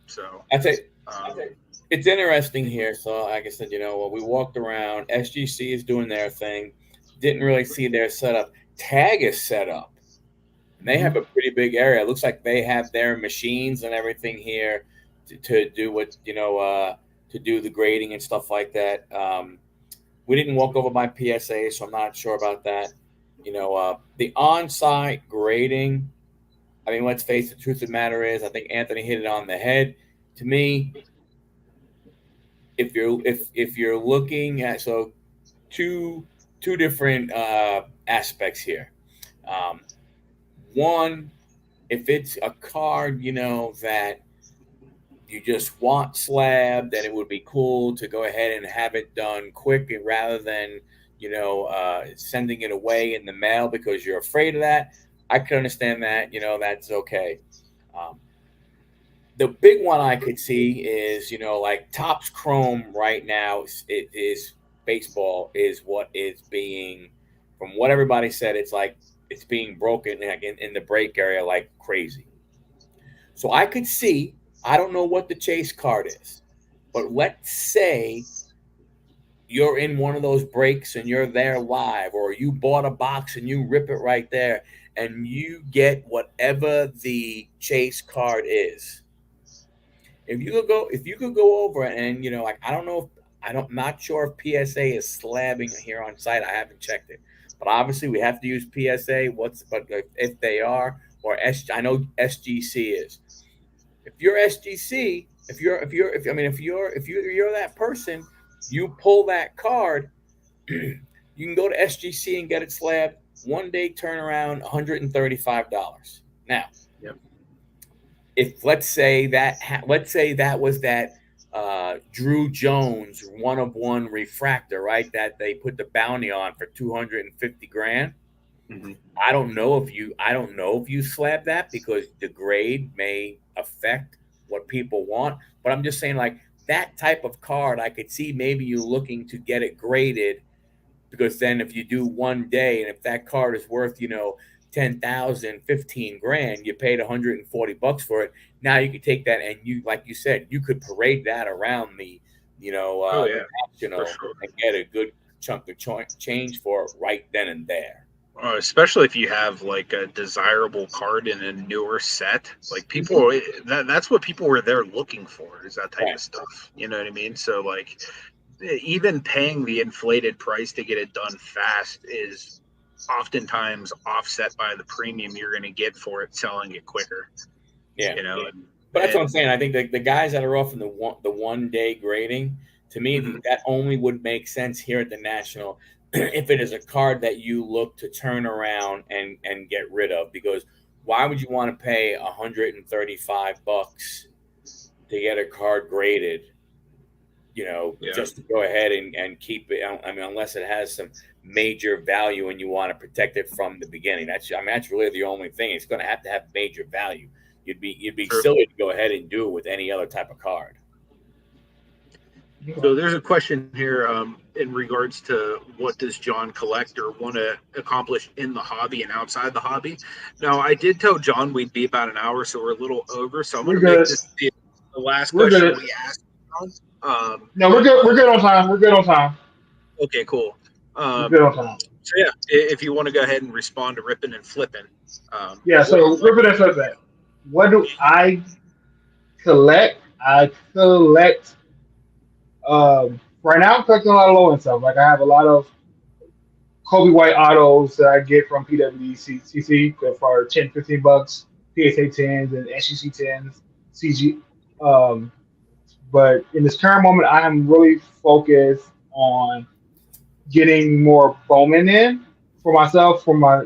So I think It's interesting here. So, like I said, we walked around. SGC is doing their thing. Didn't really see their setup. Tag is set up. And they have a pretty big area. It looks like they have their machines and everything here to do what to do the grading and stuff like that. We didn't walk over by PSA, so I'm not sure about that. The on-site grading. I mean, let's face it. The truth of the matter is, I think Anthony hit it on the head. To me, if you're looking at two different aspects here. One, if it's a card, that you just want slab, then it would be cool to go ahead and have it done quick rather than, sending it away in the mail because you're afraid of that. I can understand that, that's okay. The big one I could see is, like Topps Chrome right now, it is baseball is what is being, from what everybody said, it's like it's being broken in the break area like crazy. So I could see, I don't know what the chase card is, but let's say you're in one of those breaks and you're there live, or you bought a box and you rip it right there and you get whatever the chase card is. If you could go over and, like, I don't know, not sure if PSA is slabbing here on site. I haven't checked it. But obviously, we have to use PSA. But if they are, or I know SGC is. If you're SGC, if you're that person, you pull that card. You can go to SGC and get it slabbed. 1 day turnaround, $135. Now, yep. If let's say that was that Drew Jones 1-of-1 refractor, right? That they put the bounty on for $250,000. Mm-hmm. I don't know if you slab that because the grade may affect what people want. But I'm just saying, like, that type of card, I could see maybe you looking to get it graded, because then if you do 1 day and if that card is worth, 10,000, 15,000, you paid $140 for it. Now you could take that and you, like you said, you could parade that around the, national sure. and get a good chunk of change for it right then and there. Especially if you have like a desirable card in a newer set, like people, that's what people were there looking for, is that type of stuff. You know what I mean? So like, even paying the inflated price to get it done fast is oftentimes offset by the premium you're going to get for it selling it quicker. Yeah, but that's what I'm saying. I think the guys that are offering the 1 day grading, to me, that only would make sense here at the National if it is a card that you look to turn around and get rid of. Because why would you want to pay $135 to get a card graded? Just to go ahead and keep it. I mean, unless it has some major value and you want to protect it from the beginning. That's really the only thing. It's going to have major value. You'd be silly to go ahead and do it with any other type of card. So there's a question here in regards to what does John collect or want to accomplish in the hobby and outside the hobby. Now, I did tell John we'd be about an hour, so we're a little over. So I'm going to make this the last question we asked. No, we're good. We're good on time. We're good on time. Okay, cool. We're good on time. So yeah, if you want to go ahead and respond to ripping and flipping. So ripping and flipping. What do I collect? I collect. Right now, I'm collecting a lot of low-end stuff. Like, I have a lot of Kobe White autos that I get from PWCC for $10, $15, PSA 10s and SGC 10s, CG. But in this current moment, I am really focused on getting more Bowman in for myself, for my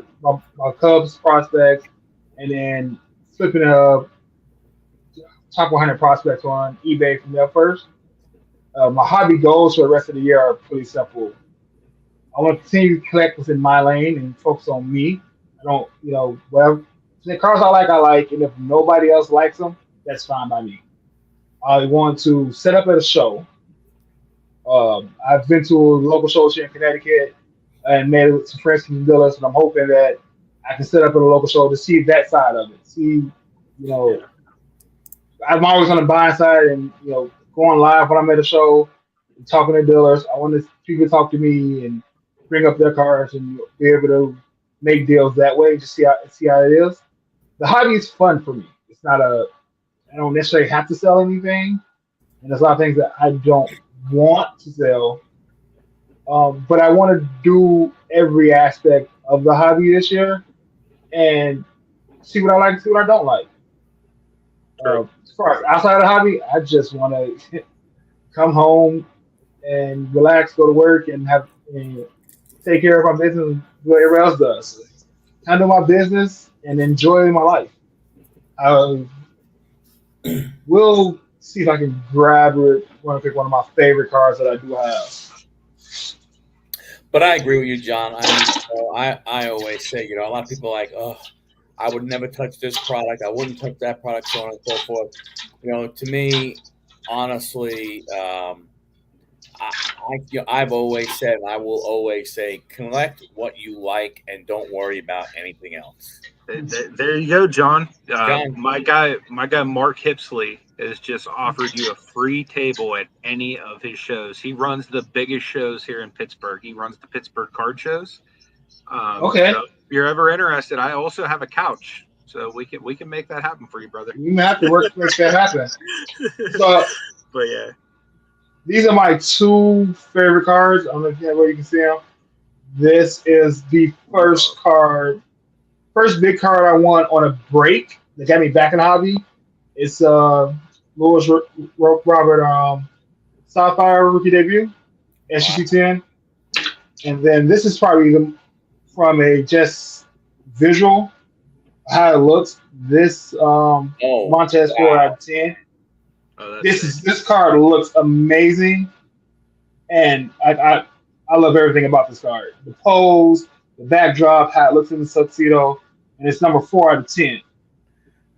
Cubs prospects, and then flipping a top 100 prospects on eBay from there first. My hobby goals for the rest of the year are pretty simple. I want to continue to collect within my lane and focus on me. I don't, whatever. The cars I like, and if nobody else likes them, that's fine by me. I want to set up at a show. I've been to a local show here in Connecticut and made some friends from dealers, and I'm hoping that I can set up at a local show to see that side of it. I'm always on the buying side, and going live when I'm at a show, talking to dealers. I want people to talk to me and bring up their cars and be able to make deals that way. Just see how it is. The hobby is fun for me. It's not a I don't necessarily have to sell anything, and there's a lot of things that I don't want to sell. But I want to do every aspect of the hobby this year and see what I like, see what I don't like. Great. As far as outside of the hobby, I just want to come home and relax, go to work, and take care of my business and do what everybody else does. Handle my business and enjoy my life. I will see if I can grab it. Want to pick one of my favorite cars that I do have. But I agree with you, John. I always say, a lot of people are like, oh, I would never touch this product. I wouldn't touch that product, so on and so forth. To me, honestly, I've always said, and I will always say, collect what you like and don't worry about anything else. There you go, John. John. My guy Mark Hipsley has just offered you a free table at any of his shows. He runs the biggest shows here in Pittsburgh. He runs the Pittsburgh card shows. Okay. So if you're ever interested, I also have a couch, so we can make that happen for you, brother. You have to work to make that happen. So, but yeah, these are my two favorite cards. I don't know if you can see them. This is the first big card I won on a break that got me back in the hobby. It's Lewis Robert Sapphire rookie debut, SGC 10. And then this is probably from a just visual how it looks. This Montez 4 out of 10. This card looks amazing, and I love everything about this card. The pose, the backdrop, how it looks in the tuxedo, and it's number 4 out of 10.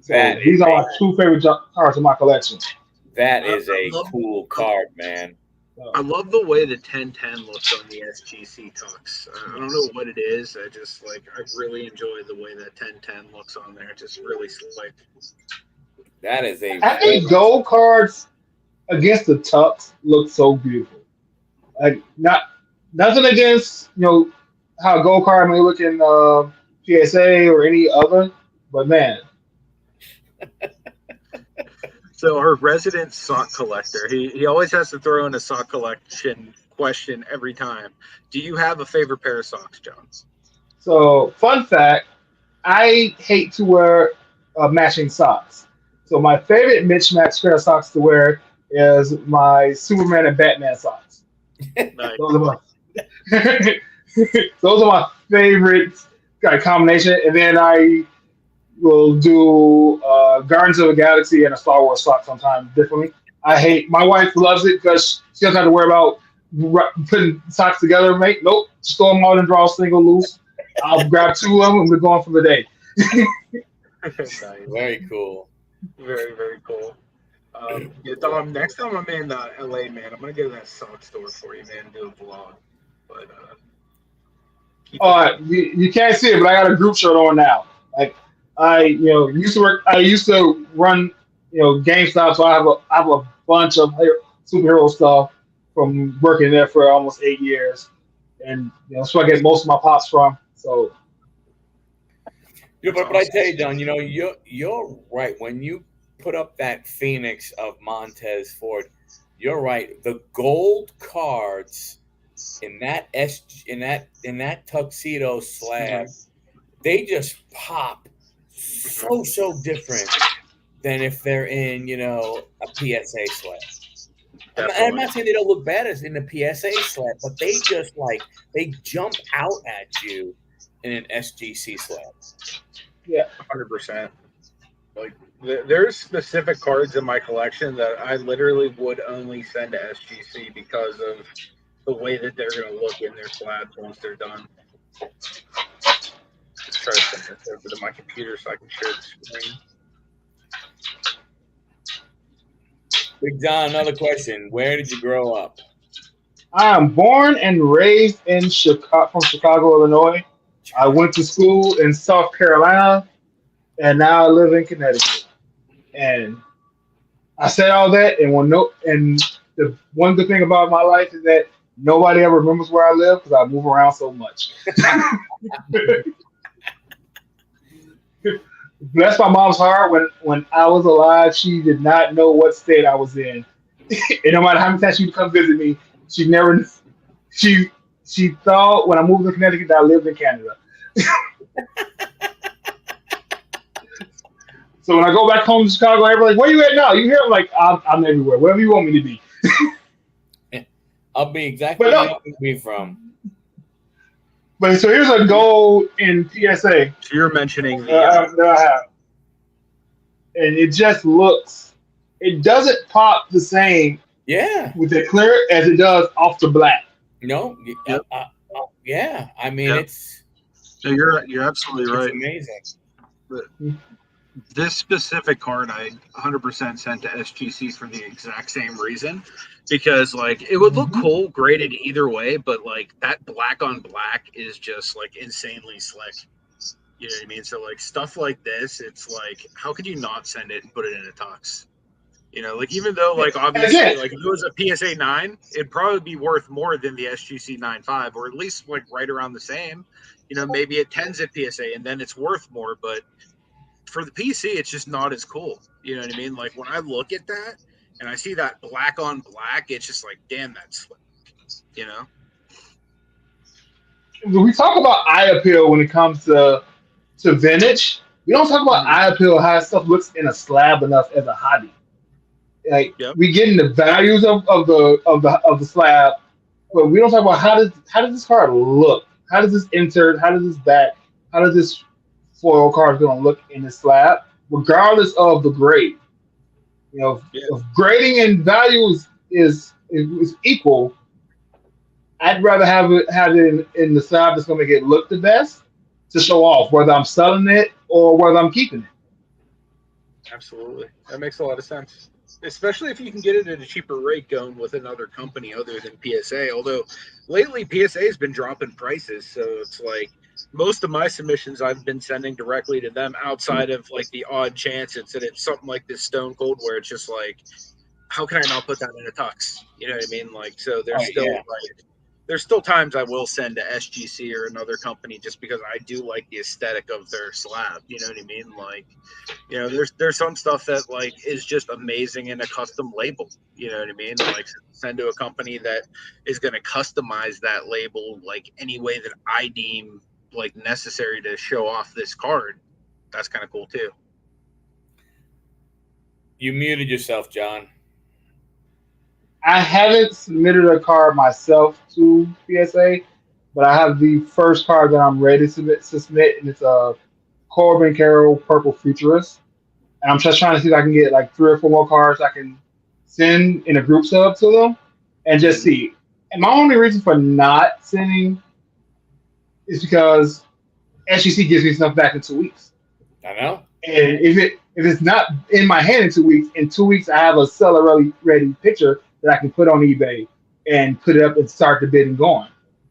So these are my two favorite cards in my collection. That is a cool card, man. I love the way the 1010 looks on the SGC Tux. I don't know what it is. I really enjoy the way that 1010 looks on there. Just really slick. That is I think gold cards against the Tux look so beautiful. Like nothing against how a gold card may look in PSA or any other, but man. So our resident sock collector, he always has to throw in a sock collection question every time. Do you have a favorite pair of socks, John? So fun fact, I hate to wear matching socks. So my favorite mismatched pair of socks to wear is my Superman and Batman socks. Nice. Those are my favorite combination. And then I will do Guardians of the Galaxy and a Star Wars sock sometimes differently. My wife loves it because she doesn't have to worry about putting socks together, mate. Nope. Just throw them out and draw a single loose. I'll grab two of them and we're going for the day. Nice. Very cool. Very, very cool. Dom, next time I'm in LA, man, I'm gonna go to that sock store for you, man, and do a vlog. But you can't see it, but I got a group shirt on now. Like I used to run GameStop, so I have a bunch of superhero stuff from working there for almost 8 years, and that's where I get most of my pops from. So. But I tell you, John, you're right. When you put up that Phoenix of Montez Ford, you're right. The gold cards in that tuxedo slab, they just pop so different than if they're in a PSA slab. I'm not saying they don't look bad as in the PSA slab, but they just they jump out at you in an SGC slab. Yeah, 100%. Like there's specific cards in my collection that I literally would only send to SGC because of the way that they're going to look in their slabs once they're done. Just try to send this over to my computer so I can share the screen. Big John, another question. Where did you grow up? I am born and raised in Chicago, Illinois. I went to school in South Carolina, and now I live in Connecticut. And I said all that, and the one good thing about my life is that nobody ever remembers where I live because I move around so much. Bless my mom's heart. When I was alive, she did not know what state I was in, and no matter how many times she would come visit me, she never. She she thought when I moved to Connecticut that I lived in Canada. So when I go back home to Chicago, everybody's like, "Where you at now? You here?" I'm like, I'm everywhere. Wherever you want me to be." I'll be exactly But where no, you want me from. but so here's a goal in PSA So you're mentioning that I have, and it just looks. It doesn't pop the same Yeah. with the clear as it does off the black. No. Yep. Yeah. I mean, Yep. No, you're absolutely it's right. amazing. But this specific card I 100% sent to SGC for the exact same reason, because like it would look cool graded either way, but like that black on black is just like insanely slick. You know what I mean? So like stuff like this, it's like how could you not send it and put it in a tux? You know, like even though like obviously Again, like if it was a PSA 9, it'd probably be worth more than the SGC 9.5, or at least like right around the same. You know, maybe it 10s at PSA and then it's worth more, but for the PC, it's just not as cool. You know what I mean? Like when I look at that and I see that black on black, it's just like, damn, that's slick. You know? we talk about eye appeal when it comes to vintage. We don't talk about eye appeal how stuff looks in a slab enough as a hobby. Like Yep. we get in the values of the slab, but we don't talk about how does this card look? How does this insert? How does this back? How does this foil card going to look in the slab, regardless of the grade? You know, if grading and values is equal, I'd rather have it in the slab that's going to make it look the best to show off, whether I'm selling it or whether I'm keeping it. Absolutely. That makes a lot of sense. Especially if you can get it at a cheaper rate going with another company other than PSA. Although lately PSA has been dropping prices, so it's like most of my submissions I've been sending directly to them outside of like the odd chance it's something like this Stone Cold where it's just like, how can I not put that in a tux? You know what I mean? Like, so there's there's still times I will send to SGC or another company just because I do like the aesthetic of their slab. You know what I mean? Like, you know, there's some stuff that like is just amazing in a custom label. You know what I mean? Like send to a company that is going to customize that label like any way that I deem like necessary to show off this card. That's kind of cool too. You muted yourself, John. I haven't submitted a card myself to PSA, but I have the first card that I'm ready to submit, and it's a Corbin Carroll Purple Futurist. And I'm just trying to see if I can get like 3 or 4 more cards I can send in a group sub to them and just see. And my only reason for not sending is because SGC gives me stuff back in 2 weeks. I know. And if it's not in my hand in 2 weeks, I have a seller ready picture that I can put on eBay and put it up and start the bidding going.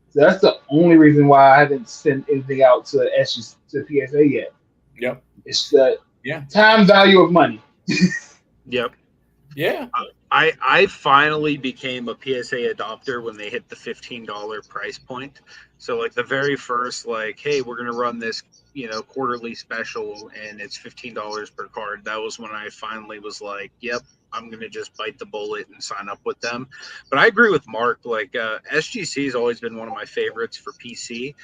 So that's the only reason why I haven't sent anything out to SGC to PSA yet. Yep. It's the time value of money. Yep. Yeah. I finally became a PSA adopter when they hit the $15 price point. So like the very first like, hey, we're gonna run this, you know, quarterly special and it's $15 per card. That was when I finally was like, yep, I'm gonna just bite the bullet and sign up with them. But I agree with Mark. Like SGC has always been one of my favorites for PC.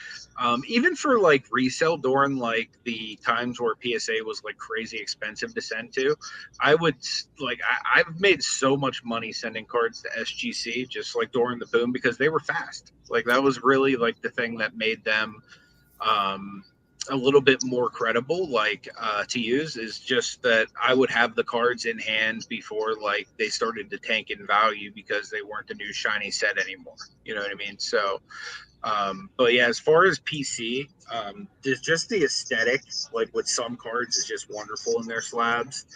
Even for like resale during like the times where PSA was like crazy expensive to send to, I would like I've made so much money sending cards to SGC just like during the boom because they were fast. Like that was really like the thing that made them a little bit more credible like to use is just that I would have the cards in hand before like they started to tank in value because they weren't the new shiny set anymore. You know what I mean? So but yeah, as far as PC, there's just the aesthetic like with some cards is just wonderful in their slabs.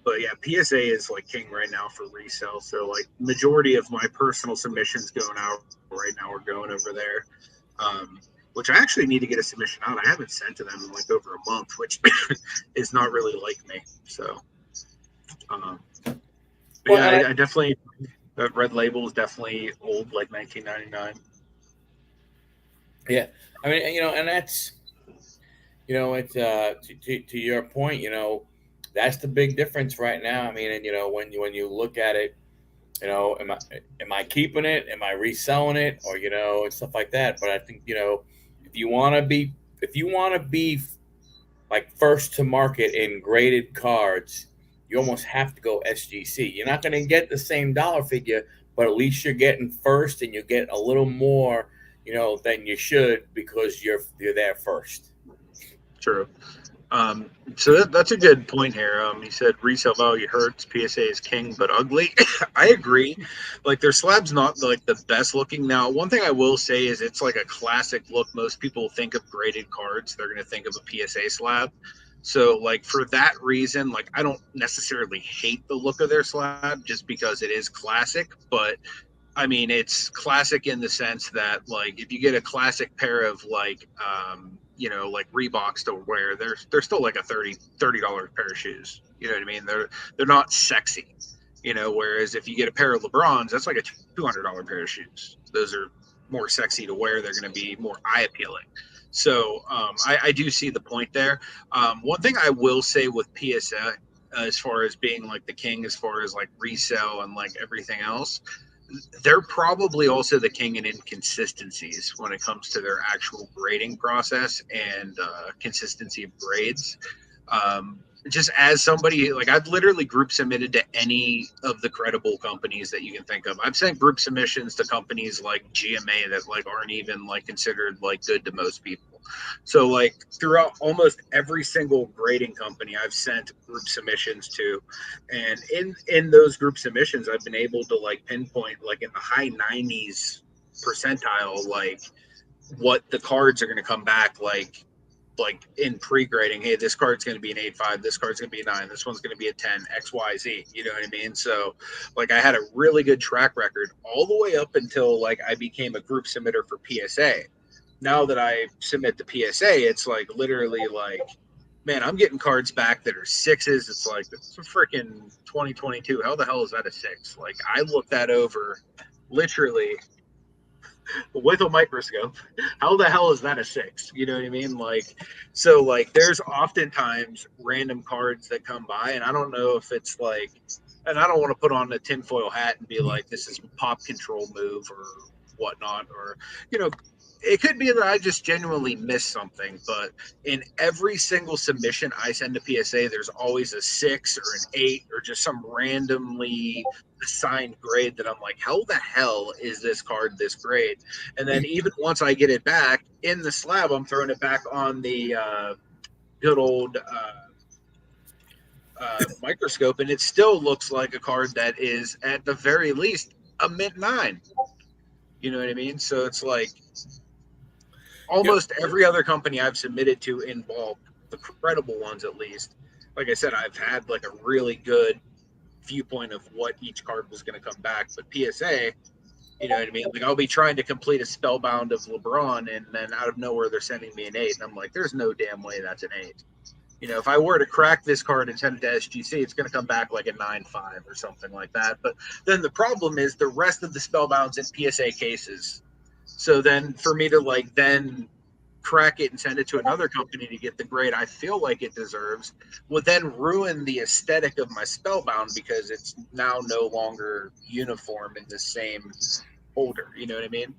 But yeah, PSA is like king right now for resale. So like majority of my personal submissions going out right now are going over there. Which I actually need to get a submission out. I haven't sent to them in like over a month, which is not really like me. So But yeah, I definitely, that Red Label is definitely old, like 1999. Yeah, I mean, and that's, it's to your point, that's the big difference right now. I mean, and when you look at it, am I keeping it? Am I reselling it? Or and stuff like that. But I think if you want to be like first to market in graded cards, you almost have to go SGC. You're not going to get the same dollar figure, but at least you're getting first, and you get a little more, than you should, because you're there first. True. So that's a good point here. He said resale value hurts. PSA is king, but ugly. I agree. Like their slab's not like the best looking. Now, one thing I will say is it's like a classic look. Most people think of graded cards, they're going to think of a PSA slab. So like for that reason, like I don't necessarily hate the look of their slab just because it is classic, but I mean, it's classic in the sense that, like, if you get a classic pair of like Reeboks to wear, they're still like a $30 pair of shoes. You know what I mean? They're not sexy. Whereas if you get a pair of LeBrons, that's like a $200 pair of shoes. Those are more sexy to wear. They're going to be more eye appealing. So I do see the point there. One thing I will say with PSA, as far as being like the king, as far as like resale and like everything else, they're probably also the king in inconsistencies when it comes to their actual grading process and consistency of grades. Just as somebody, like I've literally group submitted to any of the credible companies that you can think of. I've sent group submissions to companies like GMA that like aren't even like considered like good to most people. So like throughout almost every single grading company I've sent group submissions to, and in those group submissions I've been able to like pinpoint like in the high 90s percentile like what the cards are going to come back like in pre-grading. Hey, this card's going to be an 8.5, this card's going to be a 9, this one's going to be a 10, XYZ. You know what I mean? So like I had a really good track record all the way up until like I became a group submitter for PSA. Now that I submit the PSA, it's like literally like, man, I'm getting cards back that are 6s. It's like, it's a freaking 2022. How the hell is that a 6? Like I looked that over literally with a microscope. How the hell is that a 6? You know what I mean? Like, so like there's oftentimes random cards that come by, and I don't know if it's like, and I don't want to put on a tinfoil hat and be like, this is pop control move or whatnot, or, it could be that I just genuinely missed something, but in every single submission I send to PSA, there's always a 6 or an 8 or just some randomly assigned grade that I'm like, how the hell is this card this grade? And then even once I get it back in the slab, I'm throwing it back on the good old microscope, and it still looks like a card that is at the very least a mint 9. You know what I mean? So it's like almost every other company I've submitted to in bulk, the credible ones at least, like I said, I've had like a really good viewpoint of what each card was going to come back. But PSA, you know what I mean? Like I'll be trying to complete a spellbound of LeBron, and then out of nowhere they're sending me an 8, and I'm like, there's no damn way that's an 8. If I were to crack this card and send it to SGC, it's going to come back like a 9.5 or something like that. But then the problem is the rest of the spellbounds in PSA cases. So then for me to like then crack it and send it to another company to get the grade I feel like it deserves would then ruin the aesthetic of my spellbound because it's now no longer uniform in the same holder. You know what I mean?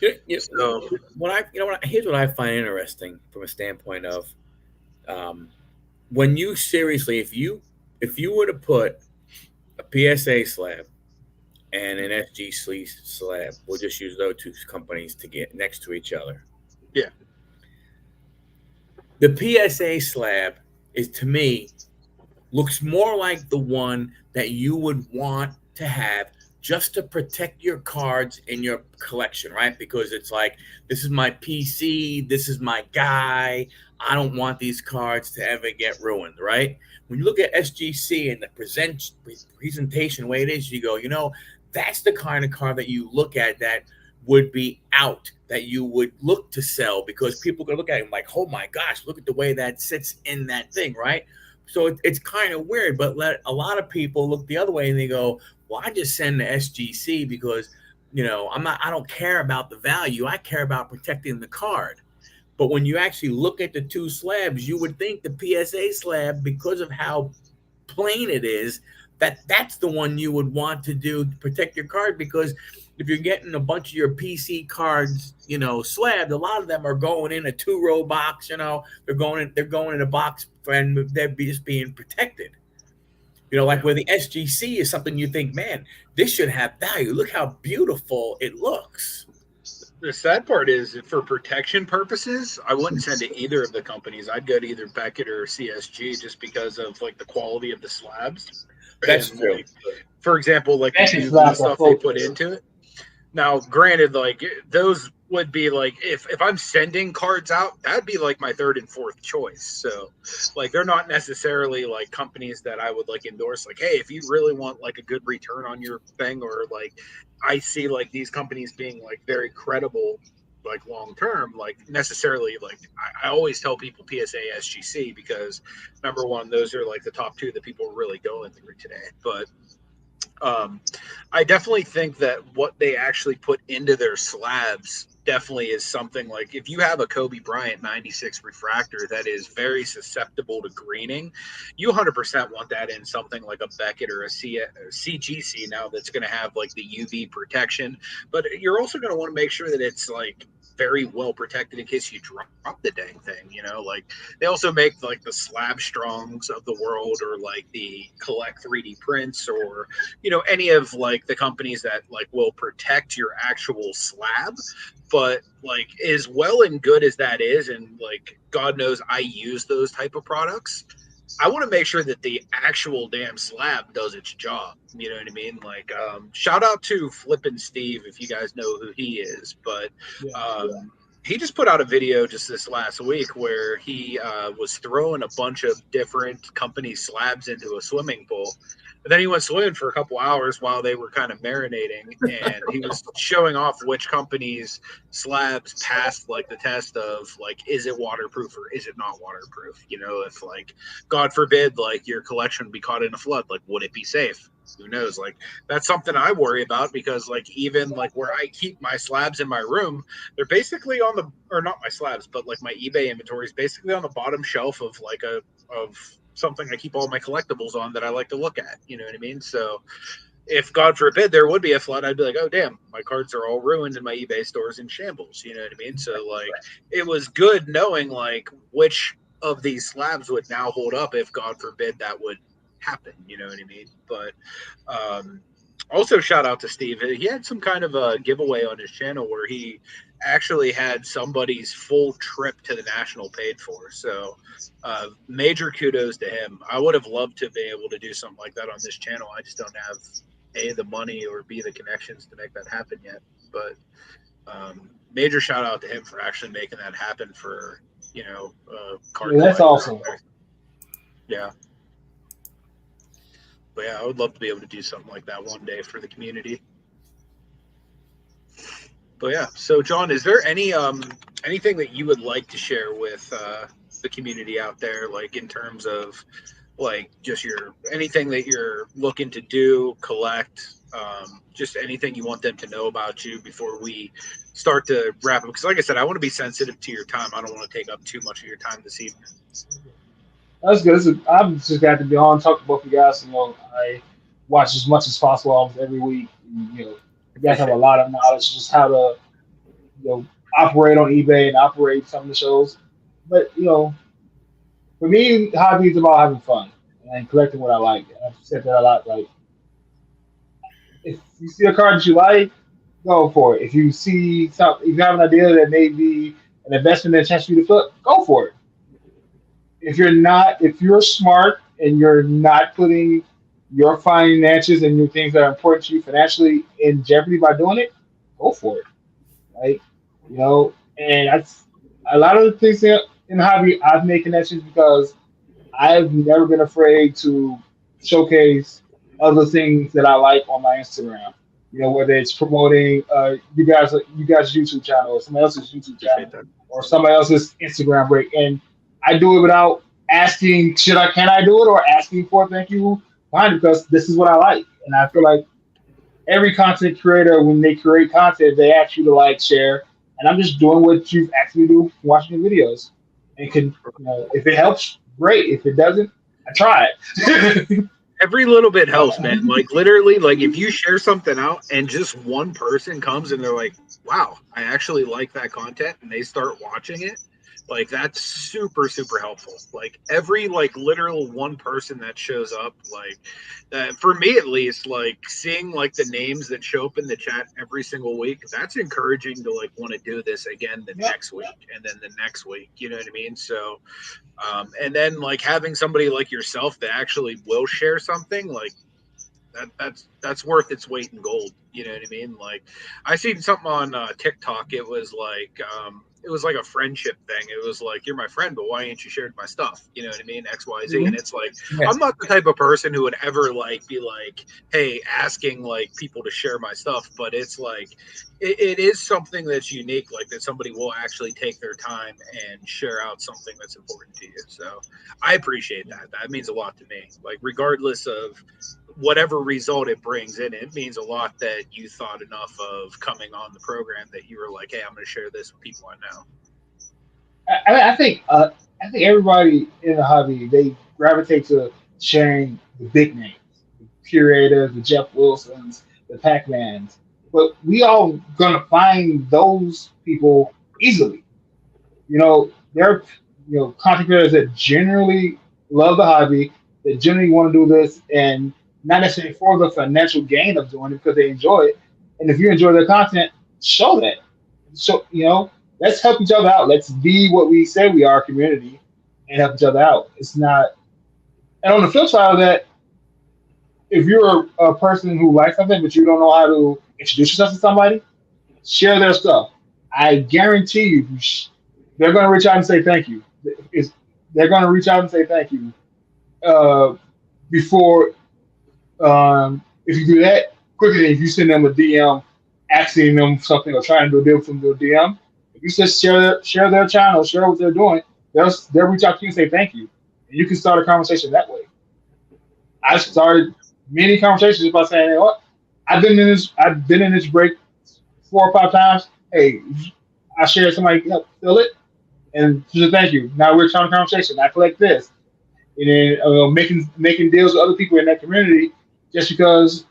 So here's what I find interesting from a standpoint of when you seriously, if you were to put a PSA slab and an SGC slab, we'll just use those two companies to get next to each other. Yeah. The PSA slab is, to me, looks more like the one that you would want to have just to protect your cards in your collection, right? Because it's like, this is my PC, this is my guy. I don't want these cards to ever get ruined, right? When you look at SGC and the presentation, the way it is, you go, that's the kind of card that you look at that would be out, that you would look to sell because people are going to look at it like, oh my gosh, look at the way that sits in that thing, right? So it's kind of weird, but a lot of people look the other way and they go, well, I just send the SGC because, I don't care about the value. I care about protecting the card. But when you actually look at the two slabs, you would think the PSA slab, because of how plain it is, that's the one you would want to do to protect your card, because if you're getting a bunch of your PC cards, slabbed, a lot of them are going in a 2-row box, they're going in a box and they're just being protected. Like where the SGC is something you think, man, this should have value. Look how beautiful it looks. The sad part is, for protection purposes, I wouldn't send to either of the companies. I'd go to either Beckett or CSG just because of like the quality of the slabs. That's true. Like, for example, like the UV stuff they put into it. Now, granted, like those would be like if I'm sending cards out, that'd be like my third and fourth choice. So, like they're not necessarily like companies that I would like endorse. Like, hey, if you really want like a good return on your thing, or like I see like these companies being like very credible, like long term, like necessarily like I always tell people PSA SGC, because number one, those are like the top two that people are really going through today. But I definitely think that what they actually put into their slabs definitely is something like, if you have a Kobe Bryant 96 refractor that is very susceptible to greening, you 100% want that in something like a Beckett or a CGC now that's going to have like the UV protection. But you're also going to want to make sure that it's like very well protected in case you drop the dang thing, like they also make like the Slab Strongs of the world, or like the Collect 3D prints, or any of like the companies that like will protect your actual slab. But like, as well and good as that is, and like God knows I use those type of products, I want to make sure that the actual damn slab does its job. You know what I mean? Like, shout out to Flippin' Steve, if you guys know who he is. But he just put out a video just this last week where he was throwing a bunch of different company slabs into a swimming pool. And then he went swimming for a couple hours while they were kind of marinating, and he was showing off which company's slabs passed like the test of like, is it waterproof or is it not waterproof? If like, God forbid, like your collection would be caught in a flood, like would it be safe? Who knows? Like that's something I worry about, because like even like where I keep my slabs in my room, they're basically on the, or not my slabs, but like my eBay inventory is basically on the bottom shelf of like of something I keep all my collectibles on that I like to look at. You know what I mean? So if God forbid there would be a flood, I'd be like, oh damn, my cards are all ruined and my eBay store's in shambles. You know what I mean? So like it was good knowing like which of these slabs would now hold up if God forbid that would happen. You know what I mean? But also shout out to Steve. He had some kind of a giveaway on his channel where he actually had somebody's full trip to the National paid for. So major kudos to him. I would have loved to be able to do something like that on this channel. I just don't have A, the money, or B, the connections to make that happen yet. But major shout out to him for actually making that happen for, card. Yeah, that's awesome. Yeah. But yeah, I would love to be able to do something like that one day for the community. But yeah, so John, is there any anything that you would like to share with the community out there, like in terms of like just anything that you're looking to do, collect, just anything you want them to know about you before we start to wrap up? Because like I said, I want to be sensitive to your time. I don't want to take up too much of your time this evening. That's good. I'm just glad to be on, talk to both of you guys. I watch as much as possible almost every week. You guys have a lot of knowledge just how to, operate on eBay and operate some of the shows. But for me, hobby is about having fun and collecting what I like. I've said that a lot. Like, if you see a card that you like, go for it. If you see something, if you have an idea that may be an investment that chance for you to flip, go for it. If you're smart and you're not putting your finances and your things that are important to you financially in jeopardy by doing it, go for it. Right? And a lot of the things in hobby, I've made connections because I've never been afraid to showcase other things that I like on my Instagram. Whether it's promoting you guys' YouTube channel or somebody else's YouTube channel or somebody else's Instagram break. And I do it without asking, can I do it, or asking for a thank you behind it, because this is what I like. And I feel like every content creator, when they create content, they ask you to like, share, and I'm just doing what you've asked me to do, watching the videos. And if it helps, great. If it doesn't, I try it. Every little bit helps, man. Like literally, like if you share something out and just one person comes and they're like, wow, I actually like that content, and they start watching it, like that's super, super helpful. Like every like literal one person that shows up, like for me at least, like seeing like the names that show up in the chat every single week, that's encouraging to like want to do this again the next week and then the next week. You know what I mean? So and then like having somebody like yourself that actually will share something like that's worth its weight in gold. You know what I mean? Like I seen something on TikTok. It was like a friendship thing. It was like, you're my friend, but why ain't you shared my stuff? You know what I mean? XYZ. Mm-hmm. And it's like, I'm not the type of person who would ever like be like, hey, asking like people to share my stuff. But it's like, it is something that's unique, like that somebody will actually take their time and share out something that's important to you. So I appreciate that. That means a lot to me. Like regardless of whatever result it brings in, it means a lot that you thought enough of coming on the program that you were like, hey, I'm going to share this with people I know. I think everybody in the hobby, they gravitate to sharing the big names, the curators, the Jeff Wilsons, the Pac-Mans. But we all gonna find those people easily. There are content creators that generally love the hobby, that generally want to do this, and not necessarily for the financial gain of doing it, because they enjoy it. And if you enjoy their content, show that. So let's help each other out. Let's be what we say we are, a community, and help each other out. It's not. And on the flip side of that, if you're a person who likes something but you don't know how to introduce yourself to somebody, share their stuff. I guarantee you, they're going to reach out and say thank you. They're going to reach out and say thank you before. If you do that quicker than if you send them a DM asking them something or trying to do a deal from their DM. If you just share their channel, share what they're doing, they'll reach out to you and say thank you, and you can start a conversation that way. I started many conversations by saying, hey, what? I've been in this break 4 or 5 times. Hey, I shared, somebody help fill it, and just thank you. Now we're starting a conversation. I collect this, and then making deals with other people in that community just because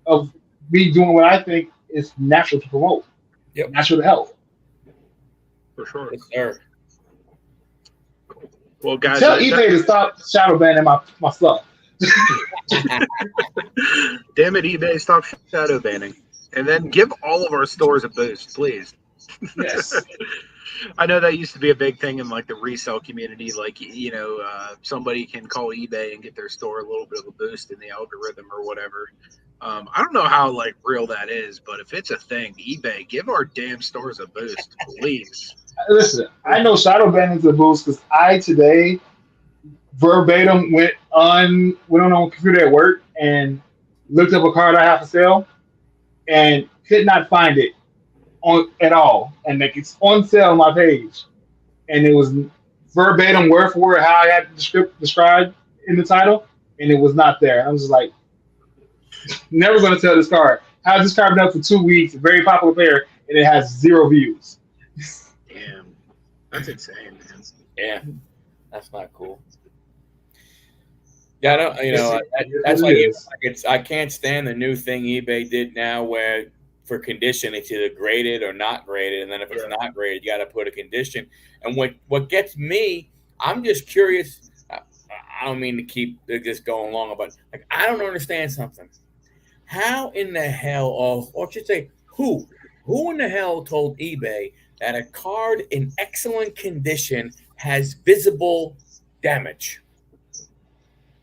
of me doing what I think is natural to promote, natural to help. For sure. Yes, sir. Well, guys, tell eBay to stop shadow banning my stuff. Damn it, eBay, stop shadow banning. And then give all of our stores a boost, please. Yes. I know that used to be a big thing in like the resale community. Like, somebody can call eBay and get their store a little bit of a boost in the algorithm or whatever. I don't know how like real that is, but if it's a thing, eBay, give our damn stores a boost, please. Listen, I know shadow banning is a boost because I today verbatim went on a computer at work and looked up a card I have for sale and could not find it at all. And like it's on sale on my page, and it was verbatim word for word how I had described in the title, and it was not there. I was just like, never going to sell this card. I had this card been up for 2 weeks, a very popular player, and it has 0 views. Damn, that's insane, man. Yeah, that's not cool. Yeah, I don't. That's why I can't stand the new thing eBay did now, where for condition it's either graded or not graded, and then if it's not graded, you got to put a condition. And what gets me, I'm just curious. I don't mean to keep this going long, but like I don't understand something. How in the hell, or I should say, who in the hell told eBay that a card in excellent condition has visible damage?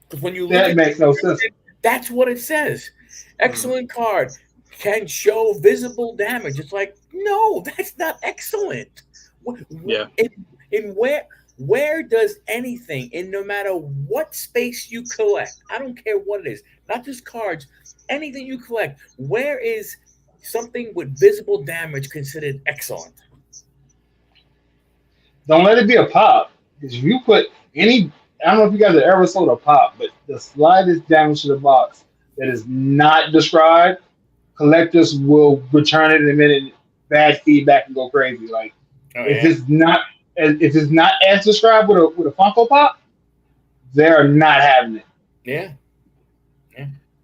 Because when you that makes no sense. That's what it says. Excellent card can show visible damage. It's like, no, that's not excellent. Yeah. In where does anything, in no matter what space you collect, I don't care what it is, not just cards, anything you collect, where is something with visible damage considered excellent? Don't let it be a pop. Because any, I don't know if you guys have ever sold a pop, but the slightest damage to the box that is not described, collectors will return it in a minute, bad feedback, and go crazy. Like if it's not as described with a Funko Pop, they're not having it. Yeah.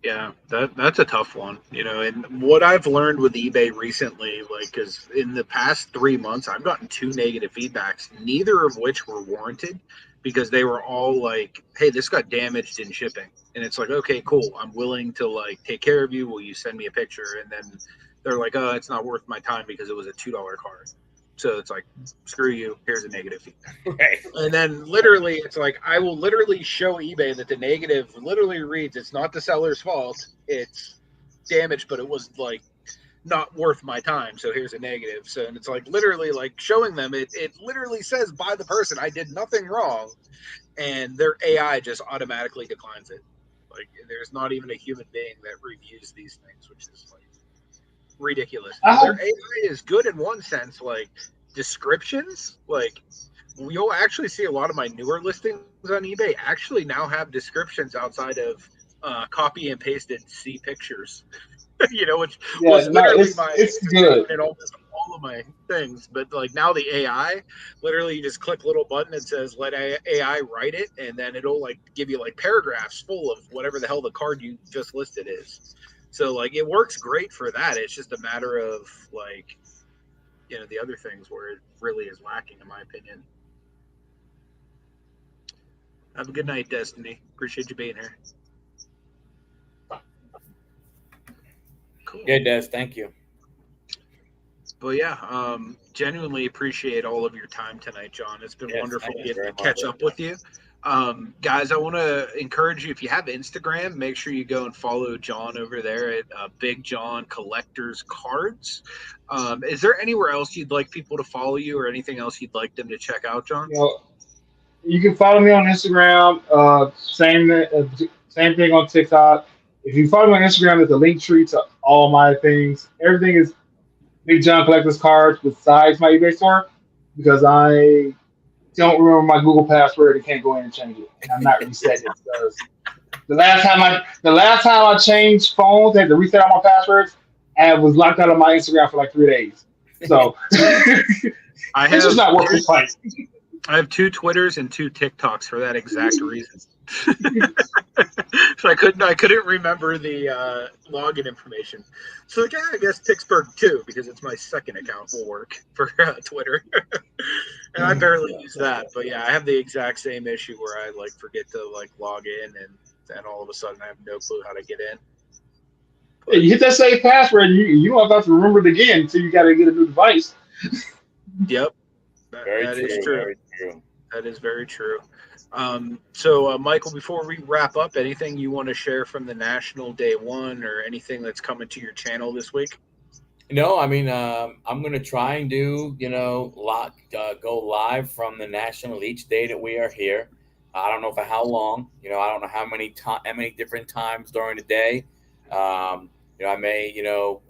Yeah, that's a tough one, and what I've learned with eBay recently, like, because in the past 3 months, I've gotten 2 negative feedbacks, neither of which were warranted because they were all like, hey, this got damaged in shipping. And it's like, okay, cool. I'm willing to like take care of you. Will you send me a picture? And then they're like, oh, it's not worth my time because it was a $2 card. So it's like, screw you. Here's a negative feedback. Right. And then literally, it's like, I will literally show eBay that the negative literally reads, it's not the seller's fault. It's damaged, but it was like not worth my time. So here's a negative. So, and it's like literally like showing them, it literally says by the person, I did nothing wrong. And their AI just automatically declines it. Like there's not even a human being that reviews these things, which is like ridiculous. Their AI is good in one sense, like descriptions. Like you'll actually see a lot of my newer listings on eBay actually now have descriptions outside of copy and pasted C pictures. Which was literally it's good in almost all of my things. But like now the AI, literally you just click a little button that says let AI write it, and then it'll like give you like paragraphs full of whatever the hell the card you just listed is. So like it works great for that. It's just a matter of like the other things where it really is lacking, in my opinion. Have a good night, Destiny. Appreciate you being here. Cool. Yeah, Des, thank you. But yeah, genuinely appreciate all of your time tonight, John. It's been wonderful getting to catch up with you. Guys, I want to encourage you, if you have Instagram, make sure you go and follow John over there at Big John Collectors Cards. Is there anywhere else you'd like people to follow you or anything else you'd like them to check out, John? You can follow me on Instagram. Same thing on TikTok. If you follow me on Instagram, there's a link tree to all my things. Everything is Big John Collectors Cards besides my eBay store because I don't remember my Google password and can't go in and change it. And I'm not resetting it because the last time I changed phones and had to reset all my passwords, I was locked out of my Instagram for like 3 days. So it's just not worth the fight. I have 2 Twitters and 2 TikToks for that exact reason. So I couldn't remember the login information. So yeah, I guess Picksburgh too, because it's my second account will work for Twitter. And I barely use that, but yeah, I have the exact same issue where I like forget to like log in, and then all of a sudden I have no clue how to get in. But you hit that same password, and you don't have to remember it again until you got to get a new device. Yep, that is true. Very true. That is very true. So, Michael, before we wrap up, anything you want to share from the National Day 1 or anything that's coming to your channel this week? No, I mean, I'm going to try and do, go live from the National each day that we are here. I don't know for how long, I don't know how many different times during the day. I may,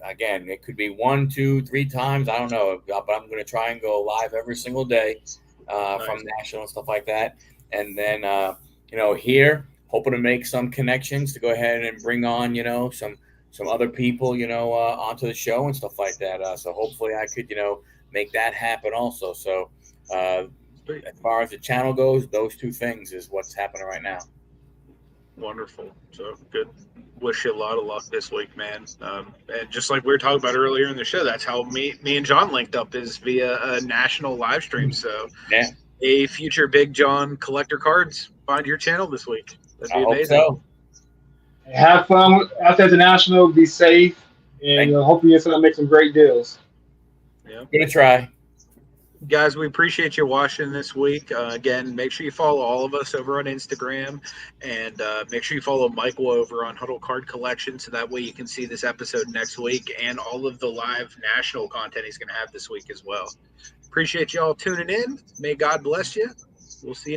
again, it could be 1, 2, 3 times. I don't know, but I'm going to try and go live every single day from National and stuff like that. And then, here, hoping to make some connections to go ahead and bring on, some other people, onto the show and stuff like that. So hopefully I could, make that happen also. So as far as the channel goes, those 2 things is what's happening right now. Wonderful. So good. Wish you a lot of luck this week, man. And just like we were talking about earlier in the show, that's how me and John linked up, is via a national live stream. So yeah, a future Big John Collector Cards, find your channel this week. That'd be amazing. So. Have fun out there at the National. Be safe, and hopefully you're going to make some great deals. Yeah, gonna try. Guys, we appreciate you watching this week. Again, make sure you follow all of us over on Instagram, and make sure you follow Michael over on Huddle Card Collection, so that way you can see this episode next week and all of the live national content he's going to have this week as well. Appreciate you all tuning in. May God bless you. We'll see you.